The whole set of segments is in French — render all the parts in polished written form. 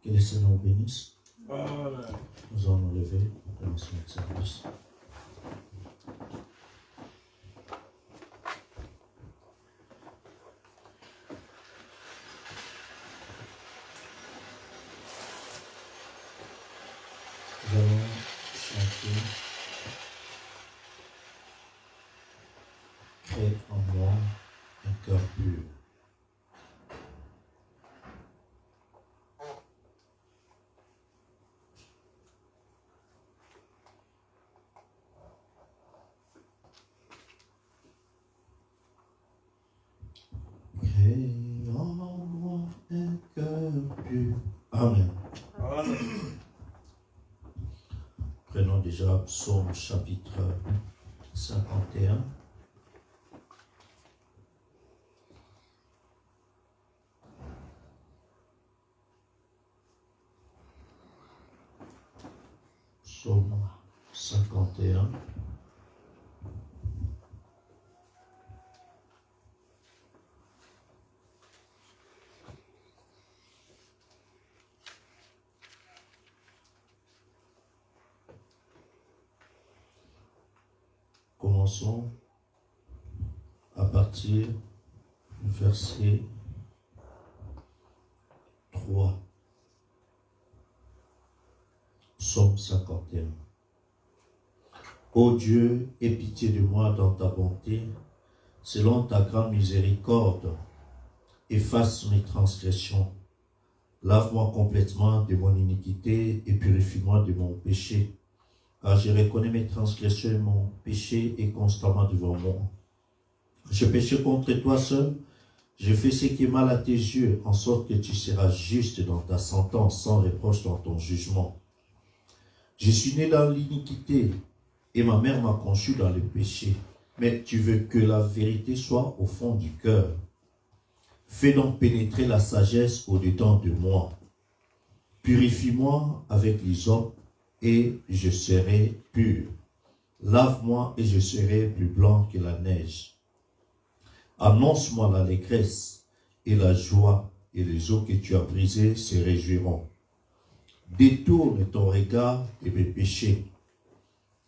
Que le Seigneur nous bénisse. Amen. Nous allons nous lever pour commencer notre service. Nous allons chanter « Crée en moi un cœur pur ». Crée en moi un cœur pur. Amen. Amen. Prenons déjà Psaume chapitre 51. Psaume 51. Commençons à partir du verset 3. Psaume 51. Ô Dieu, aie pitié de moi dans ta bonté, selon ta grande miséricorde, efface mes transgressions. Lave-moi complètement de mon iniquité et purifie-moi de mon péché. Car je reconnais mes transgressions et mon péché est constamment devant moi. Je péché contre toi seul, je fais ce qui est mal à tes yeux, en sorte que tu seras juste dans ta sentence, sans reproche dans ton jugement. Je suis né dans l'iniquité, et ma mère m'a conçu dans le péché. Mais tu veux que la vérité soit au fond du cœur. Fais donc pénétrer la sagesse au-dedans de moi. Purifie-moi avec l'hysope, et je serai pur. Lave-moi et je serai plus blanc que la neige. Annonce-moi l'allégresse et la joie, et les eaux que tu as brisées se réjouiront. Détourne ton regard de mes péchés.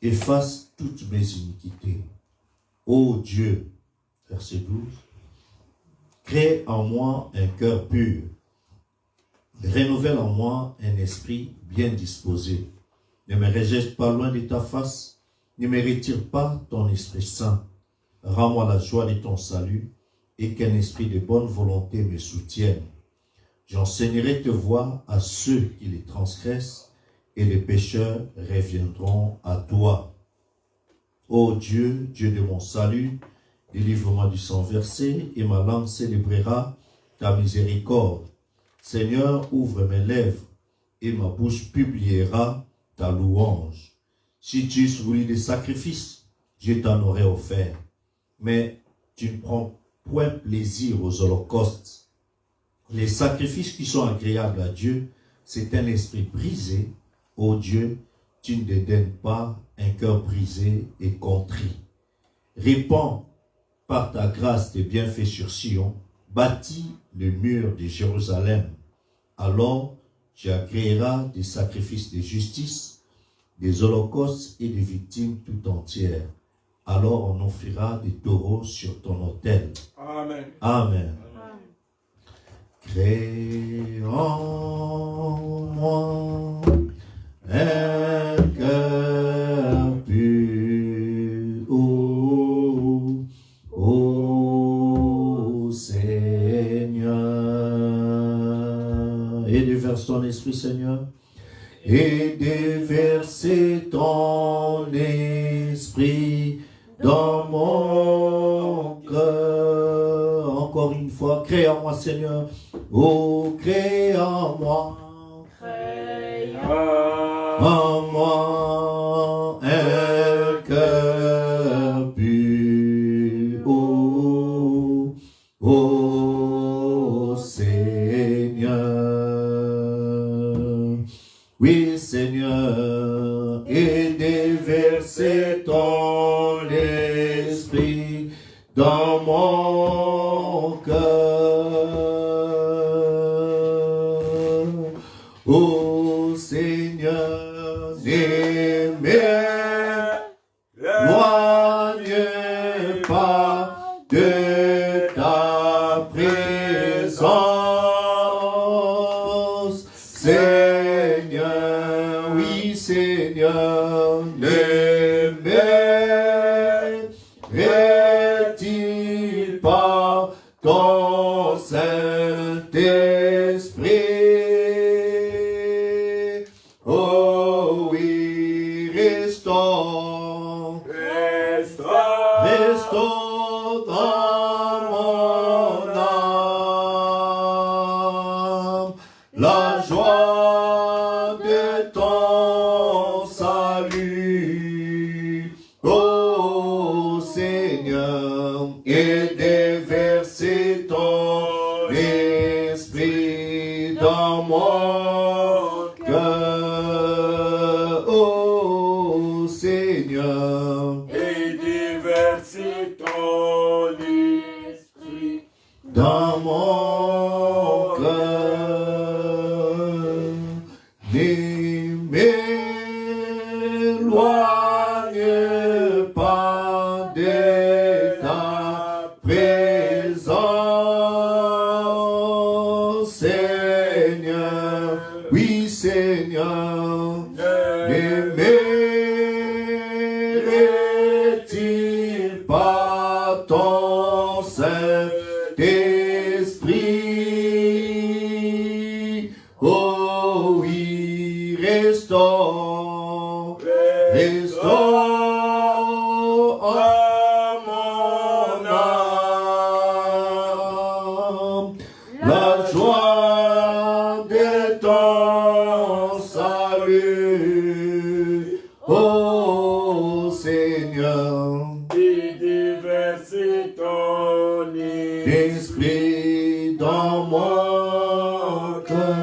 Efface toutes mes iniquités. Ô Dieu, verset 12, crée en moi un cœur pur. Renouvelle en moi un esprit bien disposé. Ne me rejette pas loin de ta face, ne me retire pas ton Esprit Saint. Rends-moi la joie de ton salut et qu'un esprit de bonne volonté me soutienne. J'enseignerai tes voies à ceux qui les transgressent et les pécheurs reviendront à toi. Ô Dieu, Dieu de mon salut, délivre-moi du sang versé et ma langue célébrera ta miséricorde. Seigneur, ouvre mes lèvres et ma bouche publiera ta louange. Si tu es voulu des sacrifices, je t'en aurais offert. Mais tu ne prends point plaisir aux holocaustes. Les sacrifices qui sont agréables à Dieu, c'est un esprit brisé. Ô Dieu, tu ne dédaignes pas un cœur brisé et contrit. Répands par ta grâce tes bienfaits sur Sion, bâtis le mur de Jérusalem. Alors tu agréeras des sacrifices de justice, des holocaustes et des victimes tout entières. Alors on offrira des taureaux sur ton autel. Amen. Amen. Crée en moi un cœur pur, ô Seigneur, et déverse ton esprit, Seigneur, et déverser ton esprit dans mon cœur. Encore une fois, crée en moi, Seigneur, ô crée en moi. En moi un cœur pur, ô Seigneur. Oui, Seigneur, et déverser ton esprit dans mon cœur. Ô pas de ta présence. Seigneur, oui Seigneur, ne mérite-t-il pas ton Saint-Esprit? Oh oui, restons, restons dans mon âme, la joie de ton salut, ô Seigneur, et déverser ton esprit dans mon cœur, ô Seigneur, et déverser ton esprit dans mon cœur. Ne m'éloigne pas de ta présence, Seigneur, oui Seigneur, ne mérite-t-il pas ton Saint-Esprit? Oh oui, restons, restons à mon âme, la joie de ton salut, ô Seigneur, et déverser ton esprit dans mon cœur.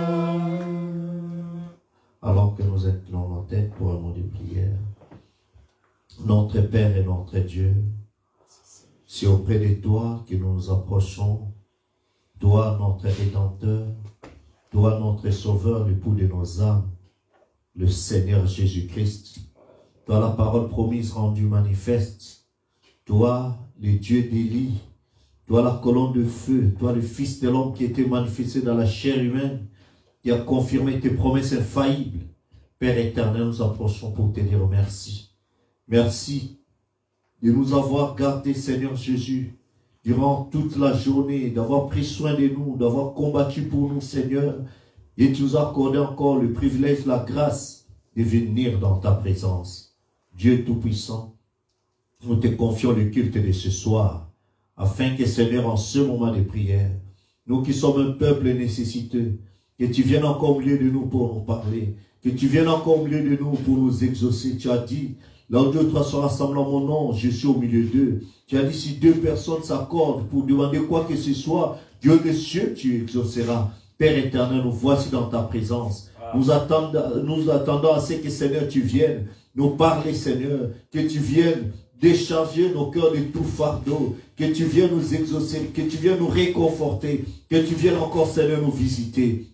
Alors que nous inclinons nos têtes pour un mot de prière, notre Père et notre Dieu, c'est auprès de toi que nous nous approchons, toi notre Rédempteur, toi notre Sauveur, l'époux de nos âmes, le Seigneur Jésus-Christ, toi la parole promise rendue manifeste, toi le Dieu d'Élie, toi la colonne de feu, toi le Fils de l'homme qui était manifesté dans la chair humaine, qui a confirmé tes promesses infaillibles. Père éternel, nous approchons pour te dire merci. Merci de nous avoir gardés, Seigneur Jésus, durant toute la journée, d'avoir pris soin de nous, d'avoir combattu pour nous, Seigneur, et tu nous as accordé encore le privilège, la grâce de venir dans ta présence. Dieu Tout-Puissant, nous te confions le culte de ce soir, afin que, Seigneur, en ce moment de prière, nous qui sommes un peuple nécessiteux, que tu viennes encore au milieu de nous pour nous parler, que tu viennes encore au milieu de nous pour nous exaucer. Tu as dit, là où deux ou trois sont rassemblés en mon nom, je suis au milieu d'eux. Tu as dit, si deux personnes s'accordent pour demander quoi que ce soit, Dieu des cieux, tu exauceras. Père éternel, nous voici dans ta présence. Nous attendons à ce que, Seigneur, tu viennes nous parler, Seigneur, que tu viennes décharger nos cœurs de tout fardeau, que tu viennes nous exaucer, que tu viennes nous réconforter, que tu viennes encore, Seigneur, nous visiter.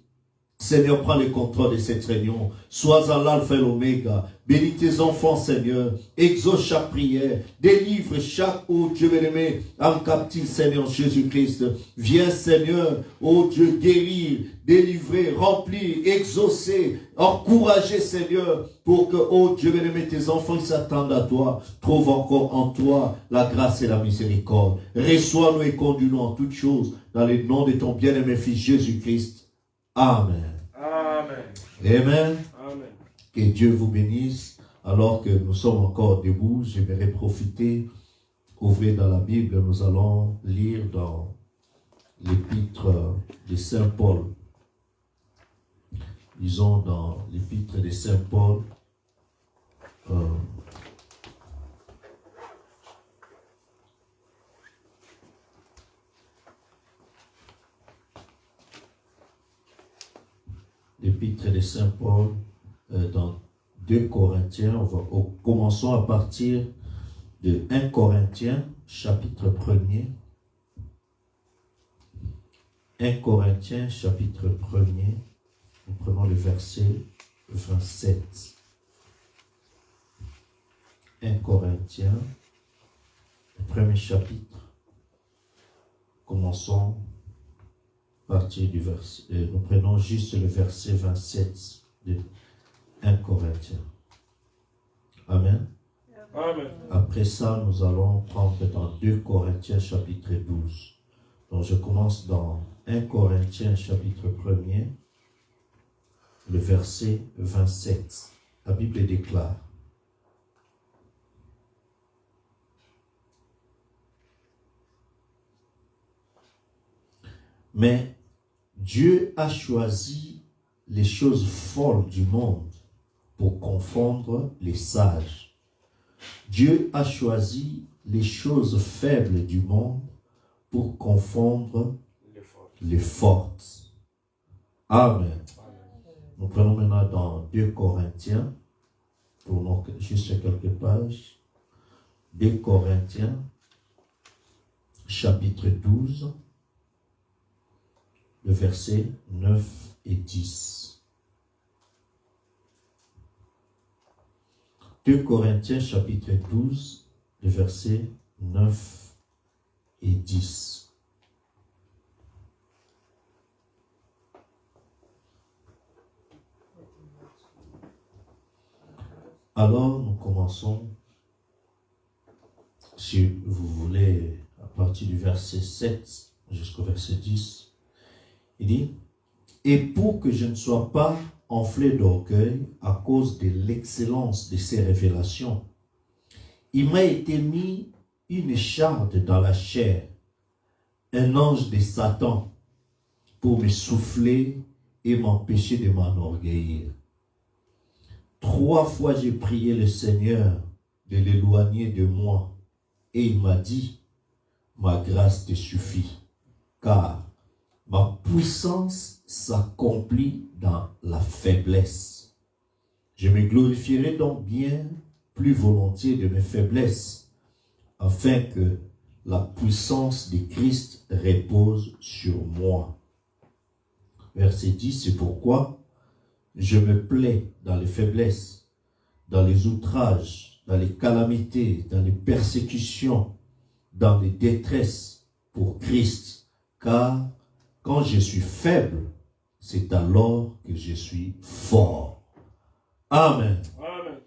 Seigneur, prends le contrôle de cette réunion. Sois à l'alpha et l'oméga. Bénis tes enfants, Seigneur. Exauce chaque prière. Délivre chaque, ô Dieu bien-aimé, âme captive, Seigneur Jésus-Christ. Viens, Seigneur, ô Dieu, guérir, délivrer, remplir, exaucer, encourager, Seigneur, pour que, ô Dieu bien-aimé, tes enfants s'attendent à toi. Trouve encore en toi la grâce et la miséricorde. Reçois-nous et conduis-nous en toutes choses dans le nom de ton bien-aimé Fils Jésus-Christ. Amen. Amen. Amen. Amen. Que Dieu vous bénisse. Alors que nous sommes encore debout, j'aimerais profiter, ouvrir dans la Bible, nous allons lire dans l'épître de Saint Paul. Lisons dans l'épître de Saint Paul. L'épître de Saint Paul dans 2 Corinthiens. Commençons à partir de 1 Corinthiens, chapitre 1er. 1 Corinthiens, chapitre 1er. Nous prenons le verset 27. 1 Corinthiens, premier chapitre. Commençons à partir du verset. Nous prenons juste le verset 27 de 1 Corinthiens. Amen. Amen. Après ça, nous allons prendre dans 2 Corinthiens chapitre 12. Donc je commence dans 1 Corinthiens chapitre 1er, le verset 27. La Bible déclare: mais Dieu a choisi les choses folles du monde pour confondre les sages. Dieu a choisi les choses faibles du monde pour confondre les fortes. Amen. Nous prenons maintenant dans 2 Corinthiens, tournons juste quelques pages. 2 Corinthiens, chapitre 12, le verset 9 et 10. 2 Corinthiens, chapitre 12, le verset 9 et 10. Alors, nous commençons, si vous voulez, à partir du verset 7 jusqu'au verset 10. Il dit: et pour que je ne sois pas enflé d'orgueil à cause de l'excellence de ces révélations, il m'a été mis une écharde dans la chair, un ange de Satan, pour me souffler et m'empêcher de m'enorgueillir. 3 fois j'ai prié le Seigneur de l'éloigner de moi, et il m'a dit: ma grâce te suffit, car ma puissance s'accomplit dans la faiblesse. Je me glorifierai donc bien plus volontiers de mes faiblesses, afin que la puissance de Christ repose sur moi. Verset 10, c'est pourquoi je me plais dans les faiblesses, dans les outrages, dans les calamités, dans les persécutions, dans les détresses pour Christ, car quand je suis faible, c'est alors que je suis fort. Amen. Amen.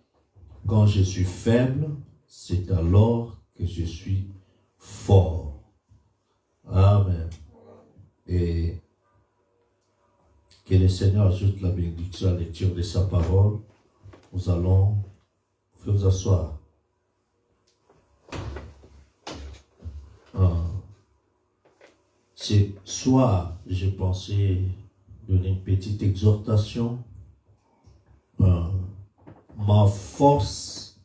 Quand je suis faible, c'est alors que je suis fort. Amen. Et que le Seigneur ajoute la bénédiction à la lecture de sa parole. Nous allons vous asseoir. Ce soir, j'ai pensé donner une petite exhortation. Ma force,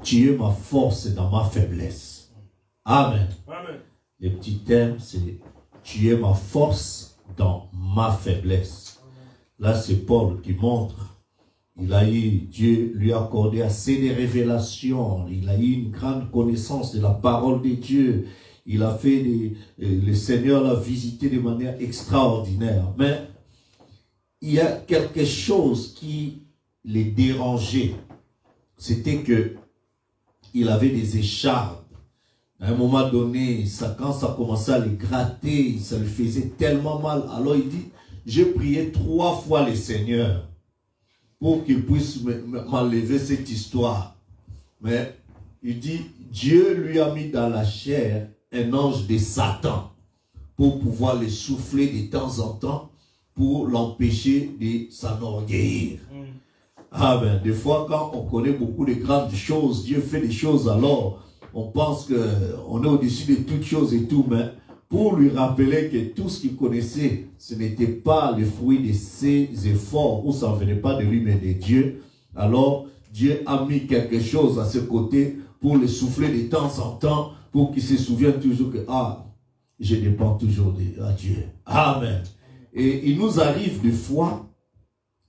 tu es ma force dans ma faiblesse. Amen. Amen. Le petit thème, c'est tu es ma force dans ma faiblesse. Là, c'est Paul qui montre. Dieu lui a accordé assez de révélations. Il a eu une grande connaissance de la parole de Dieu. Il a fait, le Seigneur l'a visité de manière extraordinaire. Mais il y a quelque chose qui les dérangeait. C'était que il avait des échardes. À un moment donné, quand ça commençait à les gratter, ça lui faisait tellement mal. Alors il dit, j'ai prié 3 fois le Seigneur pour qu'il puisse m'enlever cette histoire. Mais il dit, Dieu lui a mis dans la chair un ange de Satan pour pouvoir le souffler de temps en temps pour l'empêcher de s'enorgueillir. Ah ben, des fois, quand on connaît beaucoup de grandes choses, Dieu fait des choses, alors on pense qu'on est au-dessus de toutes choses et tout, mais pour lui rappeler que tout ce qu'il connaissait, ce n'était pas le fruit de ses efforts, ou ça ne venait pas de lui, mais de Dieu. Alors, Dieu a mis quelque chose à ses côtés pour le souffler de temps en temps, pour qu'il se souvienne toujours que, je dépends toujours de Dieu. Amen. Et il nous arrive des fois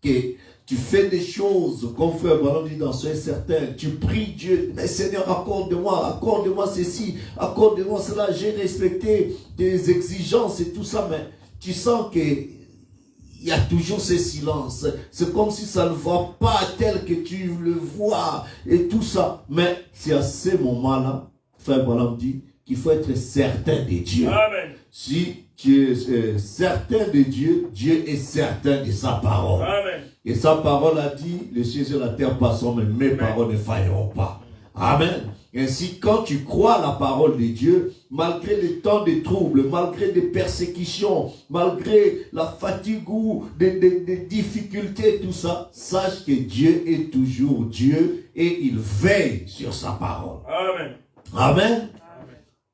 que tu fais des choses, comme frère Branham dit dans ce certain, tu pries Dieu, mais Seigneur, accorde-moi ceci, accorde-moi cela, j'ai respecté tes exigences et tout ça, mais tu sens que il y a toujours ce silence. C'est comme si ça ne va pas tel que tu le vois et tout ça. Mais c'est à ces moments-là, Frère Branham dit qu'il faut être certain de Dieu. Amen. Si tu es certain de Dieu, Dieu est certain de sa parole. Amen. Et sa parole a dit, les cieux et la terre passeront, mais mes paroles ne failleront pas. Amen. Ainsi, quand tu crois la parole de Dieu, malgré les temps de troubles, malgré des persécutions, malgré la fatigue ou des difficultés, tout ça, sache que Dieu est toujours Dieu et il veille sur sa parole. Amen. Amen.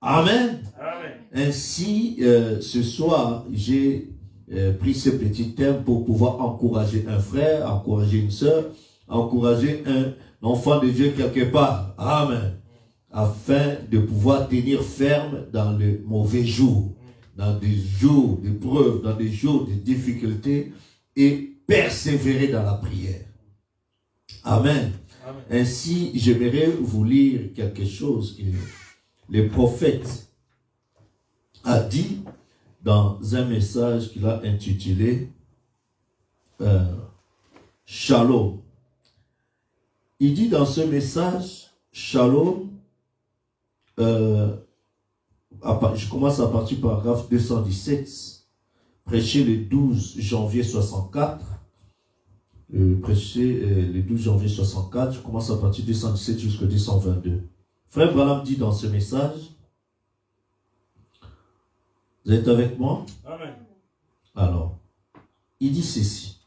Amen. Amen. Ainsi, ce soir, j'ai pris ce petit thème pour pouvoir encourager un frère, encourager une sœur, encourager un enfant de Dieu quelque part. Amen. Afin de pouvoir tenir ferme dans le mauvais jour, dans des jours d'épreuve, dans des jours de difficultés et persévérer dans la prière. Amen. Amen. Ainsi, j'aimerais vous lire quelque chose que le prophète a dit dans un message qu'il a intitulé Shalom. Il dit dans ce message, Shalom, je commence à partir du paragraphe 217, prêché le 12 janvier 64, prêché le 12 janvier 64, je commence à partir de 217 jusqu'au 222. Frère Branham dit dans ce message, vous êtes avec moi? Amen. Alors, il dit ceci.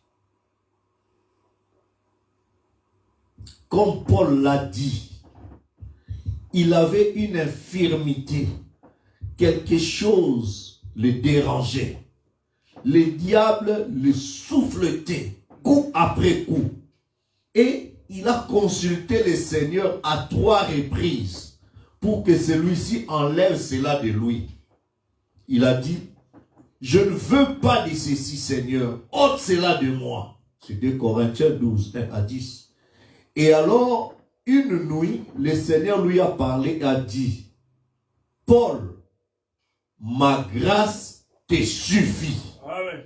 Comme Paul l'a dit, il avait une infirmité. Quelque chose le dérangeait. Le diable le souffletait coup après coup. Et il a consulté le Seigneur à 3 reprises pour que celui-ci enlève cela de lui. Il a dit, je ne veux pas de ceci, Seigneur, ôte cela de moi. C'est 2 Corinthiens 12, 1 à 10. Et alors, une nuit, le Seigneur lui a parlé et a dit, Paul, ma grâce te suffit. Amen.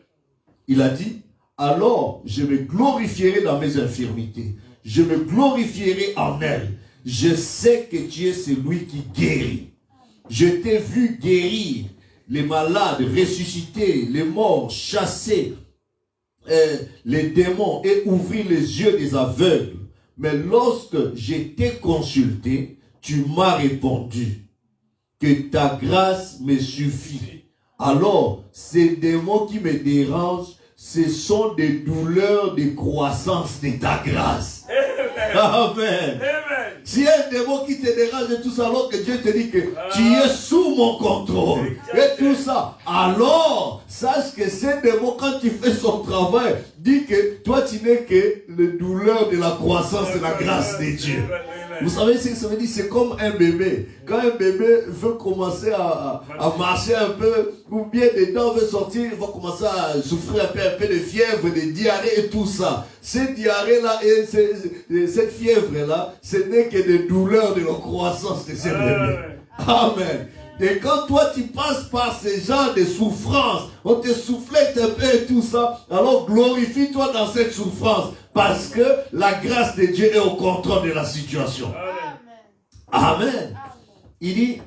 Il a dit, alors je me glorifierai dans mes infirmités. Je me glorifierai en elles. Je sais que tu es celui qui guérit. Je t'ai vu guérir les malades, ressusciter les morts, chasser les démons et ouvrir les yeux des aveugles. Mais lorsque je t'ai consulté, tu m'as répondu que ta grâce me suffit. Alors, ces démons qui me dérangent, ce sont des douleurs de croissance de ta grâce. Amen. Amen. Si un démon qui te dérange et tout ça, alors que Dieu te dit que tu es sous mon contrôle et tout ça, alors sache que ce démon, quand tu fais son travail, dit que toi tu n'es que le douleur de la croissance de la grâce de Dieu. Vous savez ce que ça veut dire? C'est comme un bébé. Quand un bébé veut commencer à marcher un peu, ou bien des dents veulent sortir, il va commencer à souffrir un peu de fièvre, de diarrhée et tout ça. Cette diarrhée-là et cette fièvre-là, ce n'est que des douleurs de la croissance de ce bébé. Amen. Et quand toi tu passes par ce genre de souffrance, on te soufflette un peu et tout ça, alors glorifie-toi dans cette souffrance, parce que la grâce de Dieu est au contrôle de la situation. Amen. Amen. Il dit,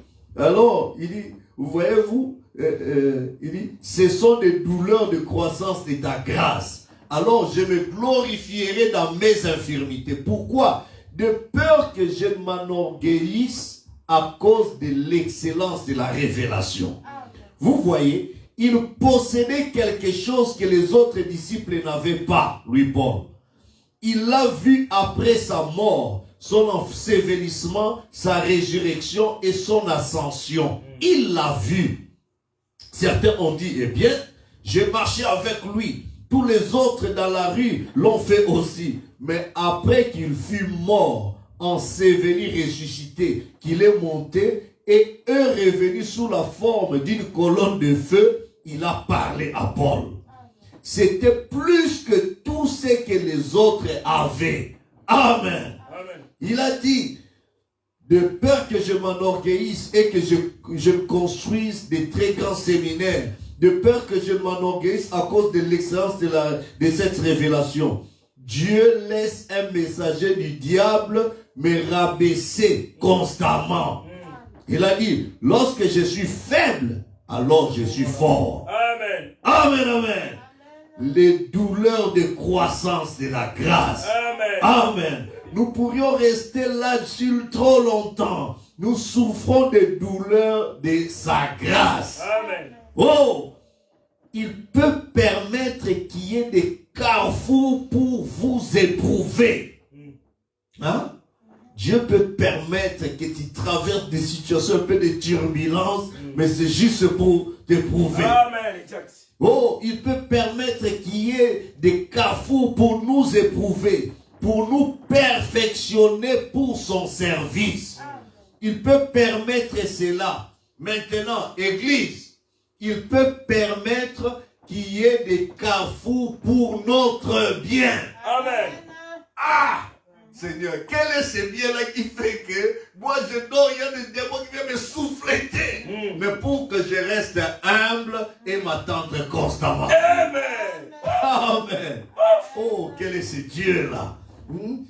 vous voyez-vous, il dit, ce sont des douleurs de croissance de ta grâce. Alors je me glorifierai dans mes infirmités. Pourquoi? De peur que je ne m'enorgueillisse à cause de l'excellence de la révélation. Vous voyez, il possédait quelque chose que les autres disciples n'avaient pas, lui Paul. Il l'a vu après sa mort, son ensevelissement, sa résurrection et son ascension. Il l'a vu. Certains ont dit, eh bien, j'ai marché avec lui. Tous les autres dans la rue l'ont fait aussi. Mais après qu'il fut mort, enseveli, ressuscité, qu'il est monté et est revenu sous la forme d'une colonne de feu, il a parlé à Paul. C'était plus que tout ce que les autres avaient. Amen. Amen. Il a dit, de peur que je m'enorgueillisse et que je construise des très grands séminaires, de peur que je m'enorgueillisse à cause de l'excellence de cette révélation. Dieu laisse un messager du diable me rabaisser constamment. Il a dit, lorsque je suis faible, alors je suis fort. Amen. Amen, amen. Les douleurs de croissance de la grâce. Amen. Amen. Nous pourrions rester là-dessus trop longtemps. Nous souffrons des douleurs de sa grâce. Amen. Oh, il peut permettre qu'il y ait des carrefours pour vous éprouver. Hein? Dieu peut permettre que tu traverses des situations un peu de turbulence, mais c'est juste pour t'éprouver. Amen. Exact. Oh, il peut permettre qu'il y ait des carrefours pour nous éprouver, pour nous perfectionner pour son service. Il peut permettre cela. Maintenant, Église, il peut permettre qu'il y ait des carrefours pour notre bien. Amen. Ah! Seigneur, quel est ce bien-là qui fait que moi je dors, il y a des démons qui viennent me souffleter. Mais pour que je reste humble et m'attendre constamment. Amen. Amen. Oh, quel est ce Dieu-là?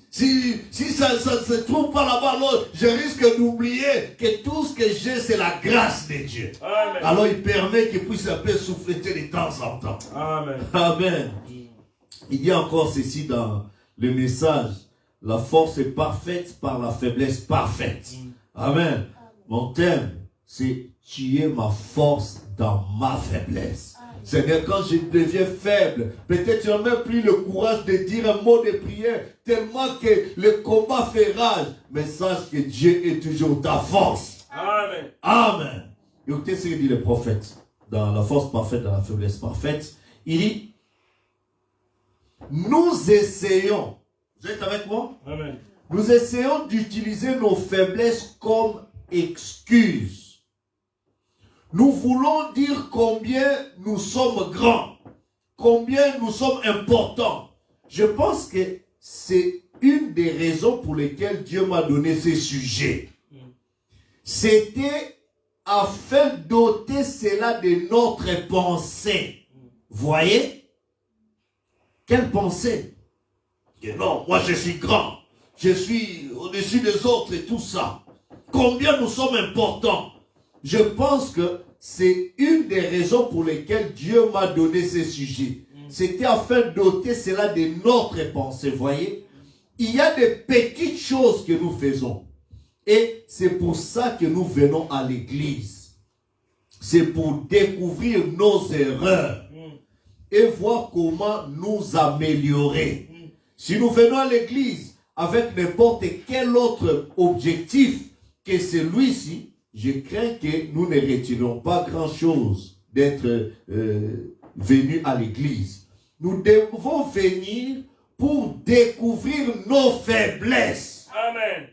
Si ça ne se trouve pas là-bas, alors je risque d'oublier que tout ce que j'ai, c'est la grâce de Dieu. Amen. Alors il permet qu'il puisse un peu souffleter de temps en temps. Amen. Amen. Il y a encore ceci dans le message. La force est parfaite par la faiblesse parfaite. Amen. Mon thème, c'est tu es ma force dans ma faiblesse. Seigneur, quand je deviens faible, peut-être tu n'as même plus le courage de dire un mot de prière, tellement que le combat fait rage. Mais sache que Dieu est toujours ta force. Amen. Amen. Écoutez ce que dit le prophète dans la force parfaite, dans la faiblesse parfaite. Il dit, nous essayons, vous êtes avec moi? Amen. Nous essayons d'utiliser nos faiblesses comme excuses. Nous voulons dire combien nous sommes grands, combien nous sommes importants. Je pense que c'est une des raisons pour lesquelles Dieu m'a donné ces sujets. C'était afin d'ôter cela de notre pensée. Voyez? Quelle pensée? Que non, moi je suis grand, je suis au-dessus des autres et tout ça. Combien nous sommes importants. Je pense que c'est une des raisons pour lesquelles Dieu m'a donné ces sujets. C'était afin d'ôter cela de notre pensée, voyez. Il y a des petites choses que nous faisons. Et c'est pour ça que nous venons à l'église. C'est pour découvrir nos erreurs et voir comment nous améliorer. Si nous venons à l'église avec n'importe quel autre objectif que celui-ci, je crains que nous ne retirons pas grand-chose d'être venus à l'église. Nous devons venir pour découvrir nos faiblesses. Amen.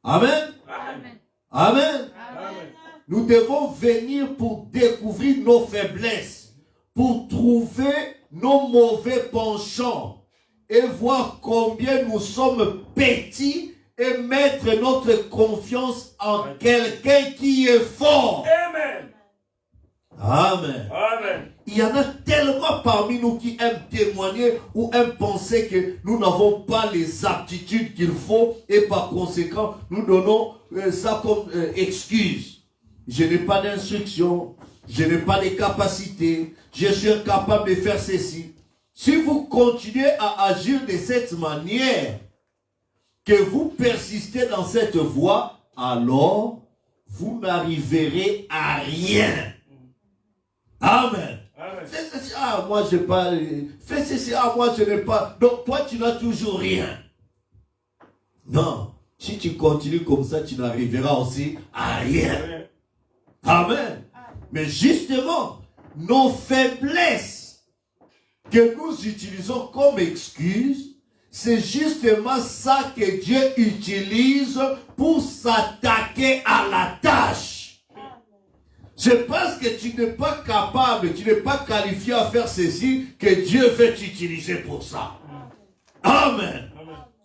Amen. Amen. Amen. Amen. Nous devons venir pour découvrir nos faiblesses, pour trouver nos mauvais penchants et voir combien nous sommes petits et mettre notre confiance en quelqu'un qui est fort. Amen. Amen. Amen. Il y en a tellement parmi nous qui aiment témoigner ou aiment penser que nous n'avons pas les aptitudes qu'il faut et par conséquent, nous donnons ça comme excuse. Je n'ai pas d'instruction, je n'ai pas de capacité, je suis incapable de faire ceci. Si vous continuez à agir de cette manière, que vous persistez dans cette voie, alors vous n'arriverez à rien. Amen. Amen. Fais ceci, ah moi je n'ai pas. Fais ceci, ah moi je n'ai pas. Donc toi tu n'as toujours rien. Non. Si tu continues comme ça, tu n'arriveras aussi à rien. Amen. Mais justement, nos faiblesses que nous utilisons comme excuse, c'est justement ça que Dieu utilise pour s'attaquer à la tâche. Je pense que tu n'es pas capable, tu n'es pas qualifié à faire ceci, que Dieu veut t'utiliser pour ça. Amen.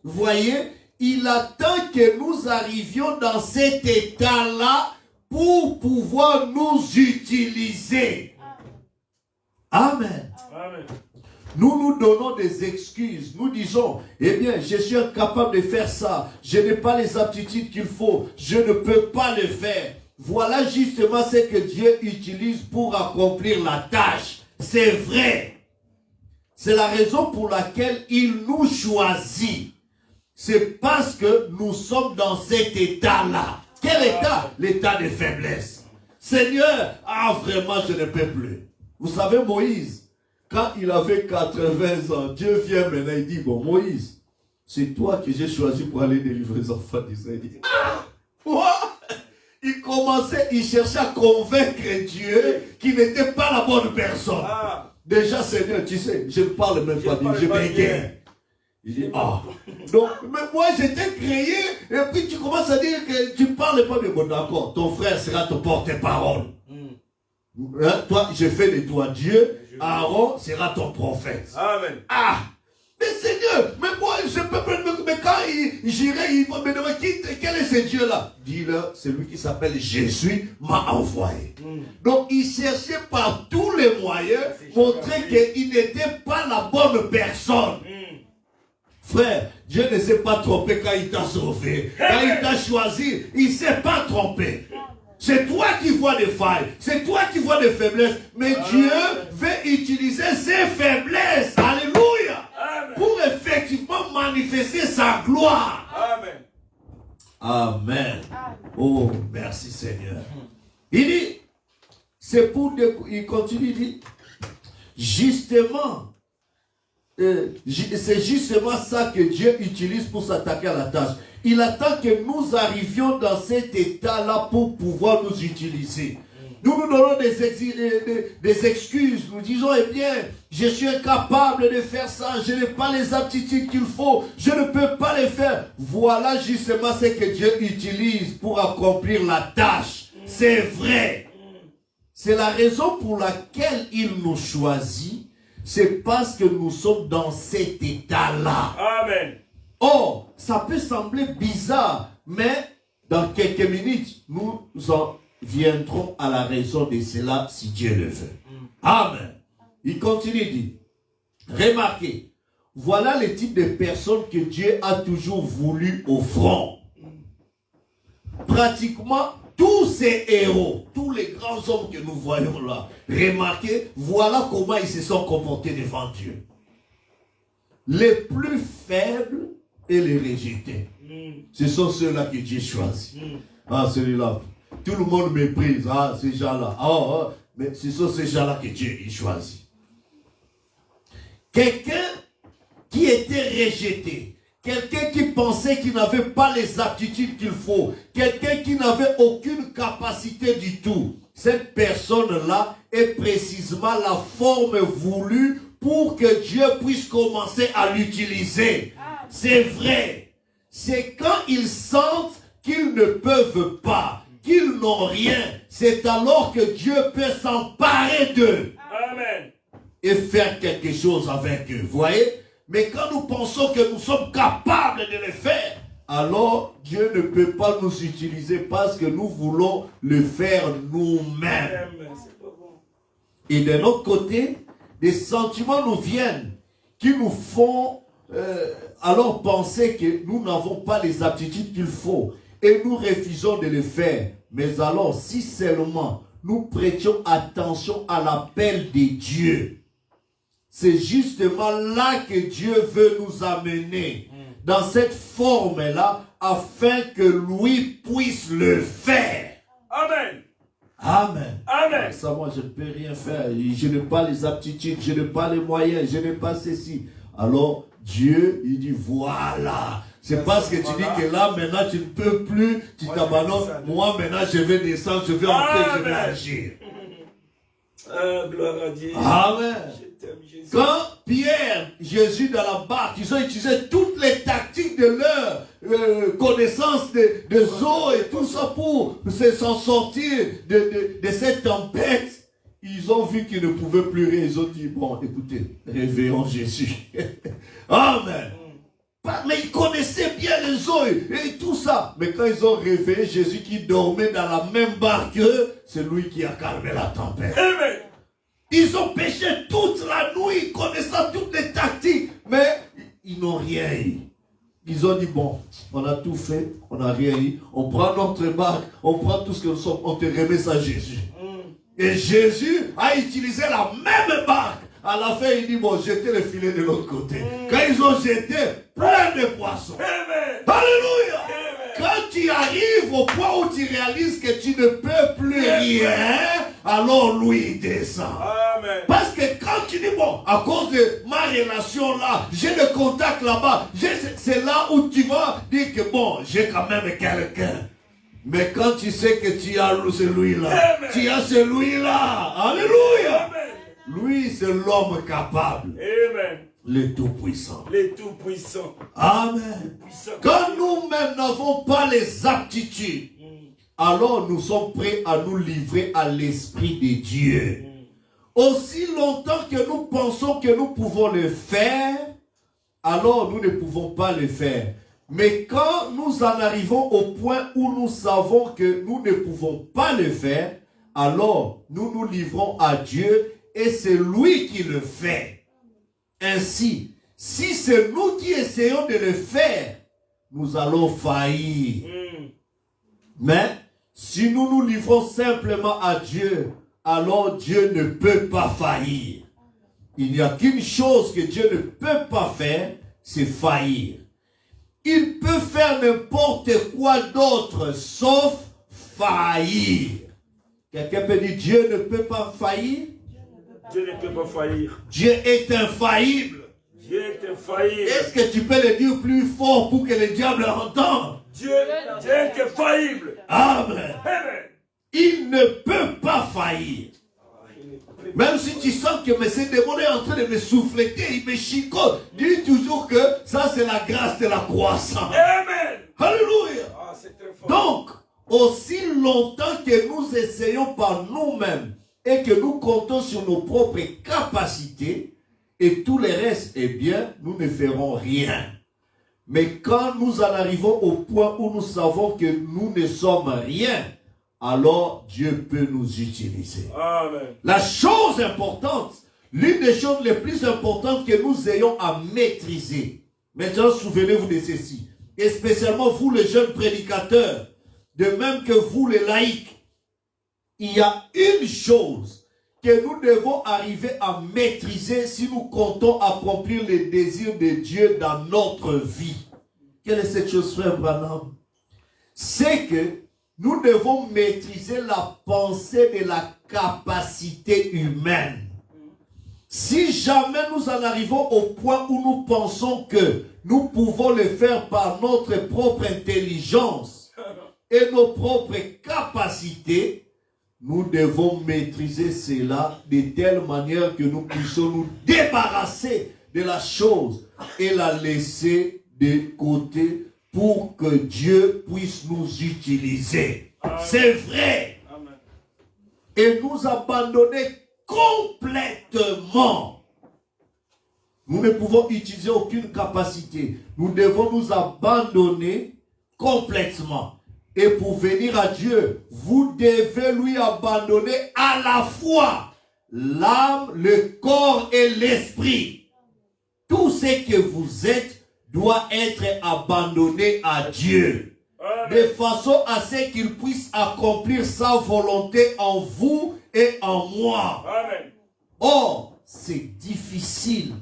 Vous voyez, il attend que nous arrivions dans cet état-là pour pouvoir nous utiliser. Amen. Amen. Nous nous donnons des excuses. Nous disons, eh bien, je suis incapable de faire ça. Je n'ai pas les aptitudes qu'il faut. Je ne peux pas le faire. voilà justement ce que Dieu utilise pour accomplir la tâche. C'est vrai. C'est la raison pour laquelle il nous choisit. C'est parce que nous sommes dans cet état-là. Quel état? L'état de faiblesse. Seigneur, vraiment je ne peux plus. Vous savez Moïse, quand il avait 80 ans, Dieu vient maintenant, il dit, bon Moïse, c'est toi que j'ai choisi pour aller délivrer les enfants d'Israël. Il dit, quoi? Il commençait, il cherchait à convaincre Dieu qu'il n'était pas la bonne personne. Déjà Seigneur, tu sais, je ne parle même pas bien, je bégaye. Il dit, donc, mais moi j'étais créé, et puis tu commences à dire que tu ne parles pas bien. Bon d'accord, ton frère sera ton porte-parole. Hein, toi, je fais de toi Dieu, Aaron sera ton prophète. Amen. Mais Seigneur, mais moi je peux pas, mais quand j'irai, il va me demander quel est ce Dieu-là? Dis-le, c'est lui qui s'appelle Jésus, m'a envoyé. Donc il cherchait par tous les moyens montrer qu'il n'était pas la bonne personne. Frère, Dieu ne s'est pas trompé quand il t'a sauvé. Quand il t'a choisi, il ne s'est pas trompé. C'est toi qui vois des failles. C'est toi qui vois des faiblesses. Mais Dieu veut utiliser ses faiblesses. Alléluia. Pour effectivement manifester sa gloire. Amen. Amen. Oh, merci Seigneur. Il dit, c'est pour... Il continue, il dit, justement... c'est justement ça que Dieu utilise pour s'attaquer à la tâche. Il attend que nous arrivions dans cet état-là pour pouvoir nous utiliser. Nous nous donnons des excuses. Nous disons, eh bien, je suis incapable de faire ça. Je n'ai pas les aptitudes qu'il faut. Je ne peux pas les faire. Voilà justement ce que Dieu utilise pour accomplir la tâche. C'est vrai. C'est la raison pour laquelle il nous choisit. C'est parce que nous sommes dans cet état-là. Amen. Oh, ça peut sembler bizarre, mais dans quelques minutes, nous en viendrons à la raison de cela si Dieu le veut. Amen. Il continue, il dit, remarquez, voilà le type de personnes que Dieu a toujours voulu au front. Pratiquement tous ces héros, tous les grands hommes que nous voyons là, remarquez, voilà comment ils se sont comportés devant Dieu. Les plus faibles et les rejetés. Ce sont ceux-là que Dieu choisit. Celui-là, tout le monde méprise. Ces gens-là. Mais ce sont ces gens-là que Dieu choisit. Quelqu'un qui était rejeté. Quelqu'un qui pensait qu'il n'avait pas les aptitudes qu'il faut. Quelqu'un qui n'avait aucune capacité du tout. Cette personne-là est précisément la forme voulue pour que Dieu puisse commencer à l'utiliser. C'est vrai. C'est quand ils sentent qu'ils ne peuvent pas, qu'ils n'ont rien. C'est alors que Dieu peut s'emparer d'eux. Amen. Et faire quelque chose avec eux. Vous voyez? Mais quand nous pensons que nous sommes capables de le faire, alors Dieu ne peut pas nous utiliser parce que nous voulons le faire nous-mêmes. Et de notre côté, des sentiments nous viennent qui nous font alors penser que nous n'avons pas les aptitudes qu'il faut et nous refusons de le faire. Mais alors, si seulement nous prêtions attention à l'appel de Dieu, c'est justement là que Dieu veut nous amener, dans cette forme-là, afin que lui puisse le faire. Amen. Amen. Amen. Ça, moi, je ne peux rien faire. Je n'ai pas les aptitudes, je n'ai pas les moyens, je n'ai pas ceci. Alors, Dieu, il dit, voilà. C'est parce que tu dis que là, maintenant, tu ne peux plus, tu t'abandonnes. Moi, maintenant, je vais descendre, je vais entrer, je vais agir. Gloire à Dieu. Amen. Jésus. Quand Pierre, Jésus dans la barque, ils ont utilisé toutes les tactiques de leur connaissance des eaux et tout ça pour s'en sortir de cette tempête, ils ont vu qu'ils ne pouvaient plus rien. Ils ont dit, bon, écoutez, réveillons Jésus. Amen. Mais ils connaissaient bien les eaux et tout ça. Mais quand ils ont réveillé Jésus qui dormait dans la même barque, c'est lui qui a calmé la tempête. Amen. Ils ont péché toute la nuit, connaissant toutes les tactiques, mais ils n'ont rien eu. ils ont dit, bon, on a tout fait, on n'a rien eu, on prend notre barque, on prend tout ce que nous sommes, on te remet ça à Jésus. Et Jésus a utilisé la même barque. À la fin, il dit, bon, jetez le filet de l'autre côté. Quand ils ont jeté, plein de poissons. Amen. Alléluia. Amen. Quand tu arrives au point où tu réalises que tu ne peux plus rien, alors lui descend. Amen. Parce que quand tu dis, bon, à cause de ma relation là, j'ai le contact là-bas, c'est là où tu vas dire que bon, j'ai quand même quelqu'un. Mais quand tu sais que tu as celui-là, tu as celui-là, alléluia. Amen. Lui, c'est l'homme capable, Amen. le tout-puissant. Les tout-puissants. Amen. Puissants. Quand nous-mêmes n'avons pas les aptitudes, alors nous sommes prêts à nous livrer à l'Esprit de Dieu. Aussi longtemps que nous pensons que nous pouvons le faire, alors nous ne pouvons pas le faire. Mais quand nous en arrivons au point où nous savons que nous ne pouvons pas le faire, alors nous nous livrons à Dieu et c'est lui qui le fait. Ainsi, si c'est nous qui essayons de le faire, nous allons faillir. Mais si nous nous livrons simplement à Dieu, alors Dieu ne peut pas faillir. Il n'y a qu'une chose que Dieu ne peut pas faire, c'est faillir. Il peut faire n'importe quoi d'autre, sauf faillir. Quelqu'un peut dire, Dieu ne peut pas faillir? Dieu ne peut pas faillir. Dieu est infaillible. Dieu est infaillible. Est-ce que tu peux le dire plus fort pour que le diable entende? Dieu est infaillible. Amen. Amen. Il ne peut pas faillir. Même si tu sens que ce démon est en train de me souffleter, il me chicote, dis toujours que ça c'est la grâce de la croissance. Amen. Alléluia. Ah, c'est très fort. Donc, aussi longtemps que nous essayons par nous-mêmes et que nous comptons sur nos propres capacités et tout le reste, eh bien, nous ne ferons rien. Mais quand nous en arrivons au point où nous savons que nous ne sommes rien, alors Dieu peut nous utiliser. Amen. La chose importante, l'une des choses les plus importantes que nous ayons à maîtriser, maintenant souvenez-vous de ceci, et spécialement vous les jeunes prédicateurs, de même que vous les laïcs, il y a une chose que nous devons arriver à maîtriser si nous comptons accomplir les désirs de Dieu dans notre vie. Quelle est cette chose, frère Branham? C'est que nous devons maîtriser la pensée de la capacité humaine. Si jamais nous en arrivons au point où nous pensons que nous pouvons le faire par notre propre intelligence et nos propres capacités, nous devons maîtriser cela de telle manière que nous puissions nous débarrasser de la chose et la laisser de côté pour que Dieu puisse nous utiliser. C'est vrai. Amen. Et nous abandonner complètement. Nous ne pouvons utiliser aucune capacité. Nous devons nous abandonner complètement. Et pour venir à Dieu, vous devez lui abandonner à la fois l'âme, le corps et l'esprit. Tout ce que vous êtes doit être abandonné à Dieu. Amen. De façon à ce qu'il puisse accomplir sa volonté en vous et en moi. Amen. Or, c'est difficile.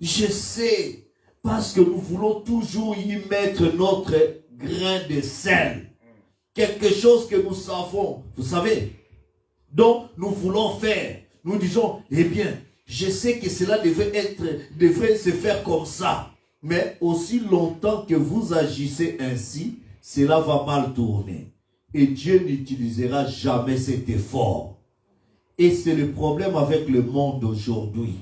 Je sais, parce que nous voulons toujours y mettre notre grain de sel. Quelque chose que nous savons, vous savez. Donc, nous voulons faire. Nous disons, eh bien, je sais que cela devrait se faire comme ça. Mais aussi longtemps que vous agissez ainsi, cela va mal tourner. Et Dieu n'utilisera jamais cet effort. Et c'est le problème avec le monde d'aujourd'hui.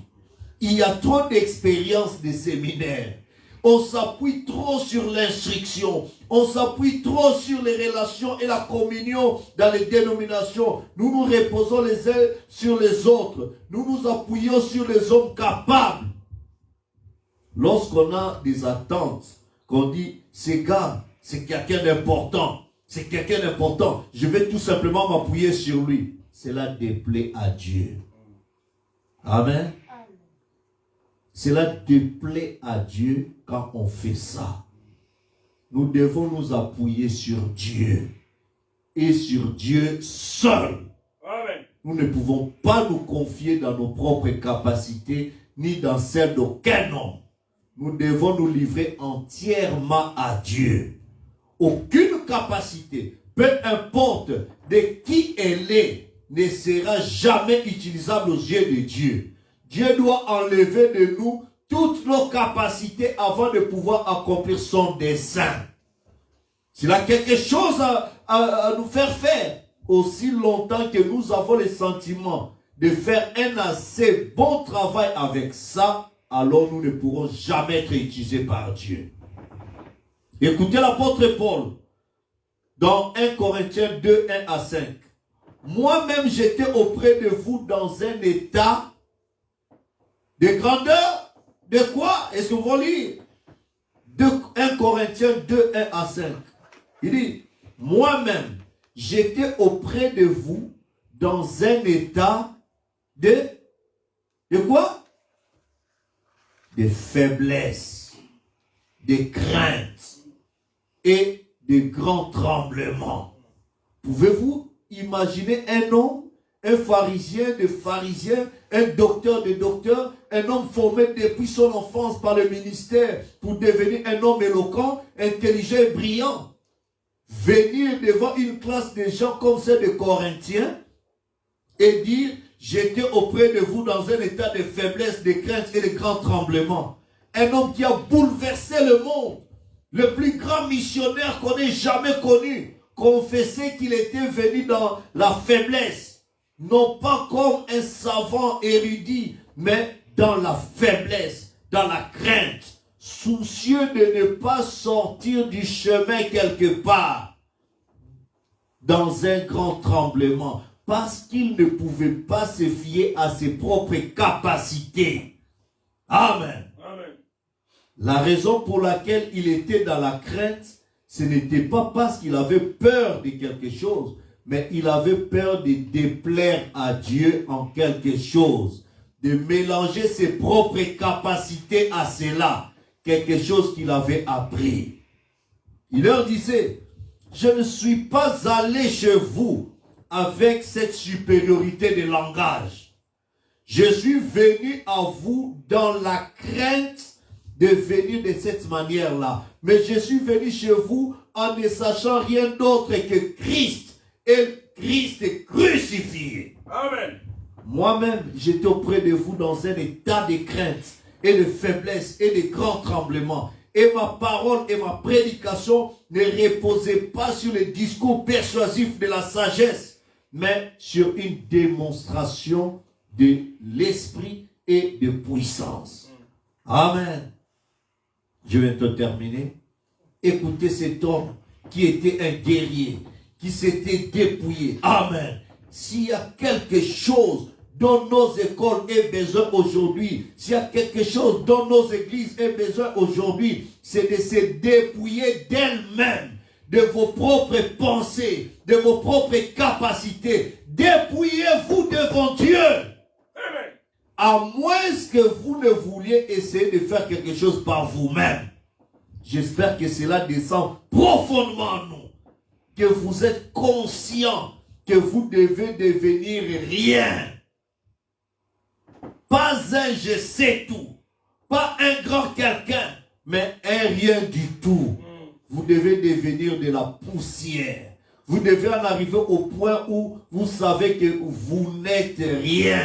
Il y a trop d'expériences de séminaires. On s'appuie trop sur l'instruction. On s'appuie trop sur les relations et la communion dans les dénominations. Nous nous reposons les uns sur les autres. Nous nous appuyons sur les hommes capables. Lorsqu'on a des attentes, qu'on dit, ce gars, c'est quelqu'un d'important. C'est quelqu'un d'important. Je vais tout simplement m'appuyer sur lui. Cela déplaît à Dieu. Amen. cela déplaît à Dieu quand on fait ça. Nous devons nous appuyer sur Dieu et sur Dieu seul. Amen. Nous ne pouvons pas nous confier dans nos propres capacités ni dans celles d'aucun homme. Nous devons nous livrer entièrement à Dieu. Aucune capacité, peu importe de qui elle est, ne sera jamais utilisable aux yeux de Dieu. Dieu doit enlever de nous toutes nos capacités avant de pouvoir accomplir son dessein. S'il a quelque chose à nous faire, aussi longtemps que nous avons le sentiment de faire un assez bon travail avec ça, alors nous ne pourrons jamais être utilisés par Dieu. Écoutez l'apôtre Paul dans 1 Corinthiens 2, 1 à 5. Moi-même, j'étais auprès de vous dans un état de grandeur. De quoi? Est-ce que vous voulez lire 1 Corinthiens 2, 1 à 5. Il dit, moi-même, j'étais auprès de vous dans un état de quoi? De faiblesse, de crainte et de grands tremblements. Pouvez-vous imaginer un homme, un pharisien de pharisien, un docteur de docteur, un homme formé depuis son enfance par le ministère pour devenir un homme éloquent, intelligent et brillant, venir devant une classe de gens comme celle de Corinthiens et dire, j'étais auprès de vous dans un état de faiblesse, de crainte et de grands tremblements. Un homme qui a bouleversé le monde, le plus grand missionnaire qu'on ait jamais connu, confessait qu'il était venu dans la faiblesse, non pas comme un savant érudit, mais dans la faiblesse, dans la crainte, soucieux de ne pas sortir du chemin quelque part, dans un grand tremblement, parce qu'il ne pouvait pas se fier à ses propres capacités. Amen. Amen. La raison pour laquelle il était dans la crainte, ce n'était pas parce qu'il avait peur de quelque chose, mais il avait peur de déplaire à Dieu en quelque chose, de mélanger ses propres capacités à cela, quelque chose qu'il avait appris. Il leur disait, je ne suis pas allé chez vous avec cette supériorité de langage. Je suis venu à vous dans la crainte de venir de cette manière-là. Mais je suis venu chez vous en ne sachant rien d'autre que Christ et Christ crucifié. Amen. Moi-même, j'étais auprès de vous dans un état de crainte et de faiblesse et de grands tremblements. Et ma parole et ma prédication ne reposaient pas sur le discours persuasif de la sagesse, mais sur une démonstration de l'esprit et de puissance. Amen. Je viens de terminer. Écoutez cet homme qui était un guerrier, qui s'était dépouillé. Amen. S'il y a quelque chose dont nos écoles aient besoin aujourd'hui, s'il y a quelque chose dont nos églises aient besoin aujourd'hui, c'est de se dépouiller d'elles-mêmes, de vos propres pensées, de vos propres capacités. Dépouillez-vous devant Dieu. Amen. À moins que vous ne vouliez essayer de faire quelque chose par vous-même. J'espère que cela descend profondément en nous. Que vous êtes conscient que vous devez devenir rien. Pas un je sais tout. Pas un grand quelqu'un. Mais un rien du tout. Vous devez devenir de la poussière. Vous devez en arriver au point où vous savez que vous n'êtes rien.